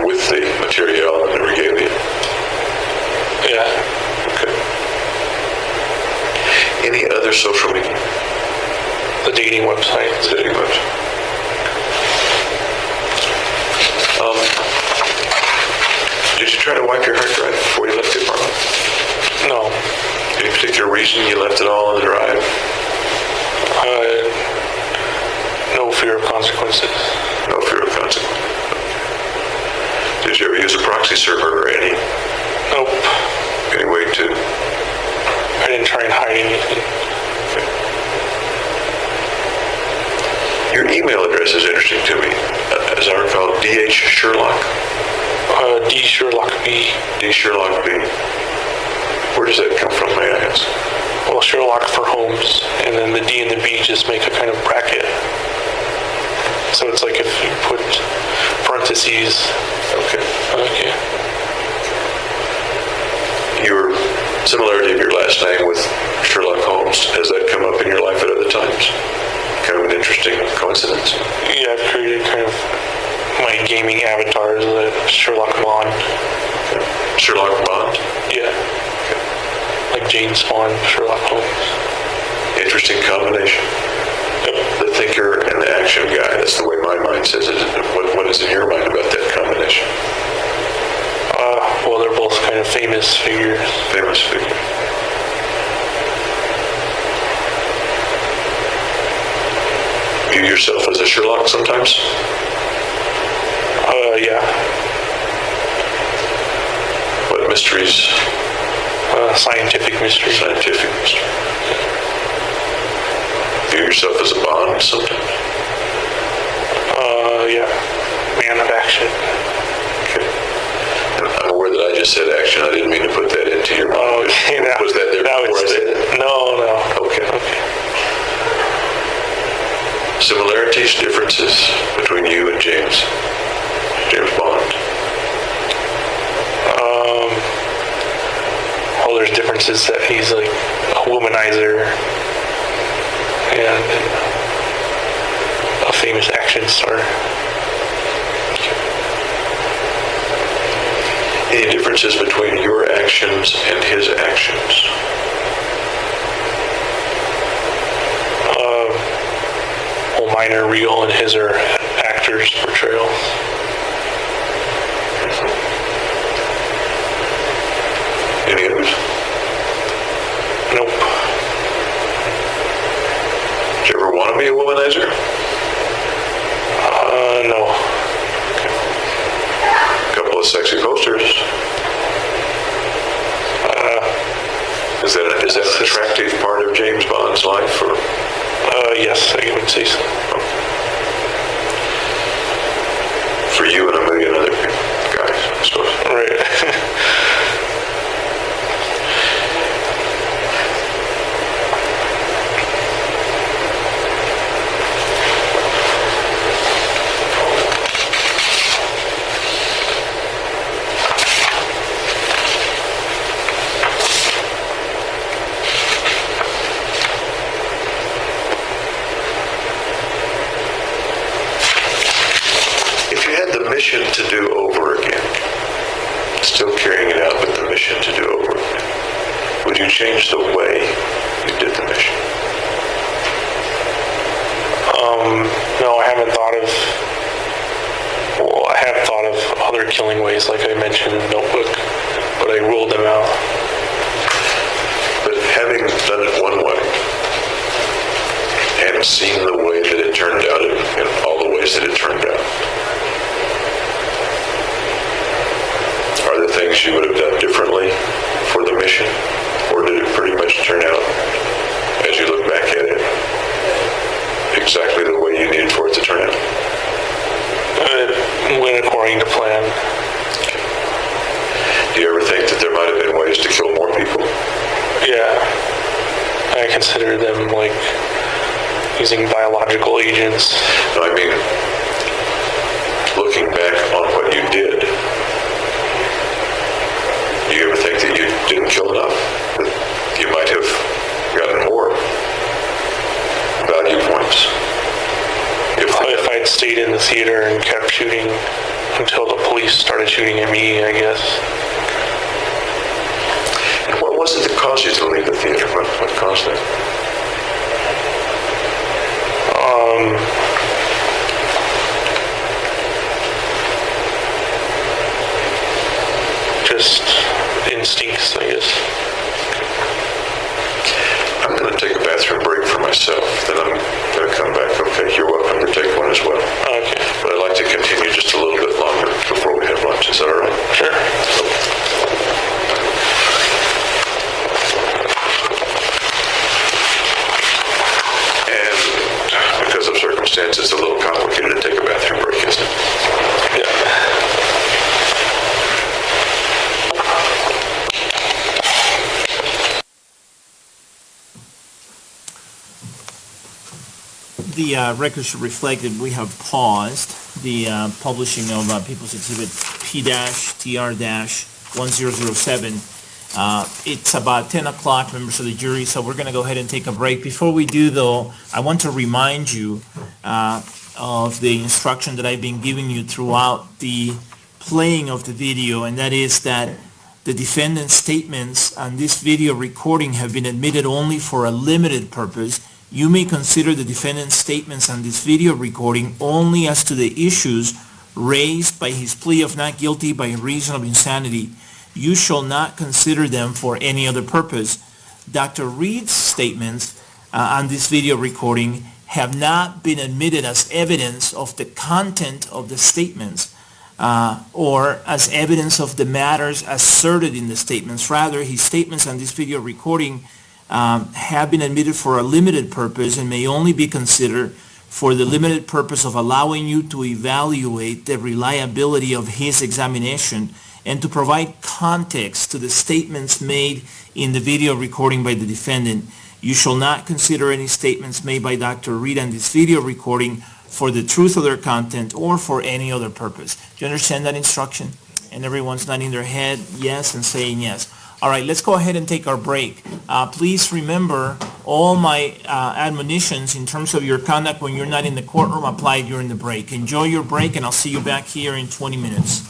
with the material and the regalia? Yeah. Okay. Any other social media? The dating websites. Pretty much. Did you try to wipe your hard drive before you left the apartment? No. Any particular reason you left it all on the drive? No fear of consequences. No fear of consequence. Did you ever use a proxy server or any Nope. way to? I didn't try and hide anything. Your email address is interesting to me. As I recall, D.H. Sherlock. D. Sherlock B. D. Sherlock B. Where does that come from, may I ask? Well, Sherlock for Holmes, and then the D and the B just make a kind of bracket. So it's like if you put parentheses. Okay. Okay. Your similarity of your last name with Sherlock Holmes, has that come up in your life at other times? Kind of an interesting coincidence. Yeah, I've created kind of my gaming avatars, Sherlock Bond. Sherlock Bond? Yeah. Like James Bond, Sherlock Holmes. Interesting combination. The thinker and the action guy, that's the way my mind says it. What is in your mind about that combination? Well, they're both kind of famous figures. Famous figure. View yourself as a Sherlock sometimes? Yeah. What mysteries? Scientific mystery. Scientific mystery. View yourself as a Bond sometimes? Yeah. Man of action. Okay. And I'm aware that I just said action. I didn't mean to put that into your mind. Oh, okay. Was that there before I said it? No. Okay. Okay. Similarities, differences between you and James Bond? Well, there's differences that he's like a womanizer and a famous action star. Any differences between your actions and his actions? Well, mine are real and his are actors' portrayal. Any others? Nope. Did you ever want to be a womanizer? No. Couple of sexy posters. Is that an attractive part of James Bond's life, or? Yes, I would say so. For you and a million other guys, I suppose. Right. If you had the mission to do over again, still carrying it out, but the mission to do over again, would you change the way you did the mission? No, I haven't thought of, well, I have thought of other killing ways, like I mentioned in Notebook, but I ruled them out. But having done it one way and seen the way that it turned out and all the ways that it turned out, are there things you would have done differently for the mission, or did it pretty much turn out, as you look back at it, exactly the way you needed for it to turn out? It went according to plan. Do you ever think that there might have been ways to kill more people? Yeah. I consider them like using biological agents. No, I mean, looking back on what you did, do you ever think that you didn't kill enough? That you might have gotten more value points? If I'd stayed in the theater and kept shooting until the police started shooting at me, I guess. And what was it that caused you to leave the theater? What caused that? Just instincts, I guess. I'm going to take a bathroom break for myself, then I'm going to come back. Okay, you're welcome to take one as well. Okay. But I'd like to continue just a little bit longer before we have lunch. Is that all right? Sure. And because of circumstances, it's a little complicated to take a bathroom break, isn't it? Yeah. The record should reflect that we have paused the publishing of People's Exhibit P-TR-1007. It's about 10 o'clock, members of the jury, so we're going to go ahead and take a break. Before we do, though, I want to remind you of the instruction that I've been giving you throughout the playing of the video, and that is that the defendant's statements on this video recording have been admitted only for a limited purpose. You may consider the defendant's statements on this video recording only as to the issues raised by his plea of not guilty by reason of insanity. You shall not consider them for any other purpose. Dr. Reed's statements on this video recording have not been admitted as evidence of the content of the statements or as evidence of the matters asserted in the statements. Rather, his statements on this video recording have been admitted for a limited purpose and may only be considered for the limited purpose of allowing you to evaluate the reliability of his examination and to provide context to the statements made in the video recording by the defendant. You shall not consider any statements made by Dr. Reed on this video recording for the truth of their content or for any other purpose. Do you understand that instruction? And everyone's nodding their head yes and saying yes. All right, let's go ahead and take our break. Please remember all my admonitions in terms of your conduct when you're not in the courtroom apply during the break. Enjoy your break, and I'll see you back here in 20 minutes.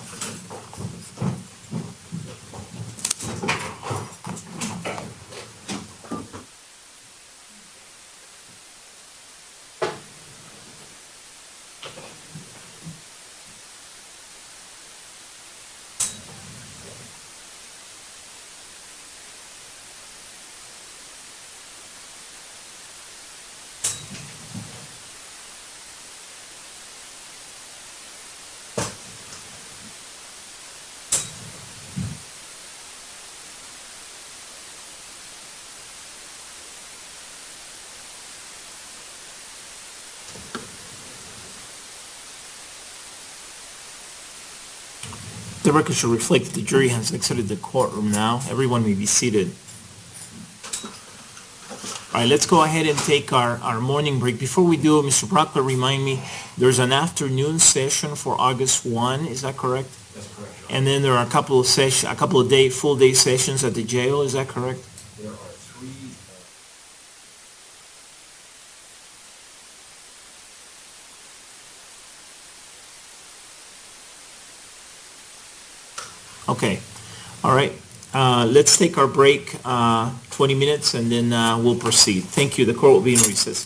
The record should reflect that the jury has exited the courtroom now. Everyone may be seated. All right, let's go ahead and take our morning break. Before we do, Mr. Brockler, remind me, there's an afternoon session for August 1, is that correct? That's correct, Your Honor. And then there are a couple of full day sessions at the jail, is that correct? There are three, Okay, all right. Let's take our break, 20 minutes, and then we'll proceed. Thank you. The court will be in recess.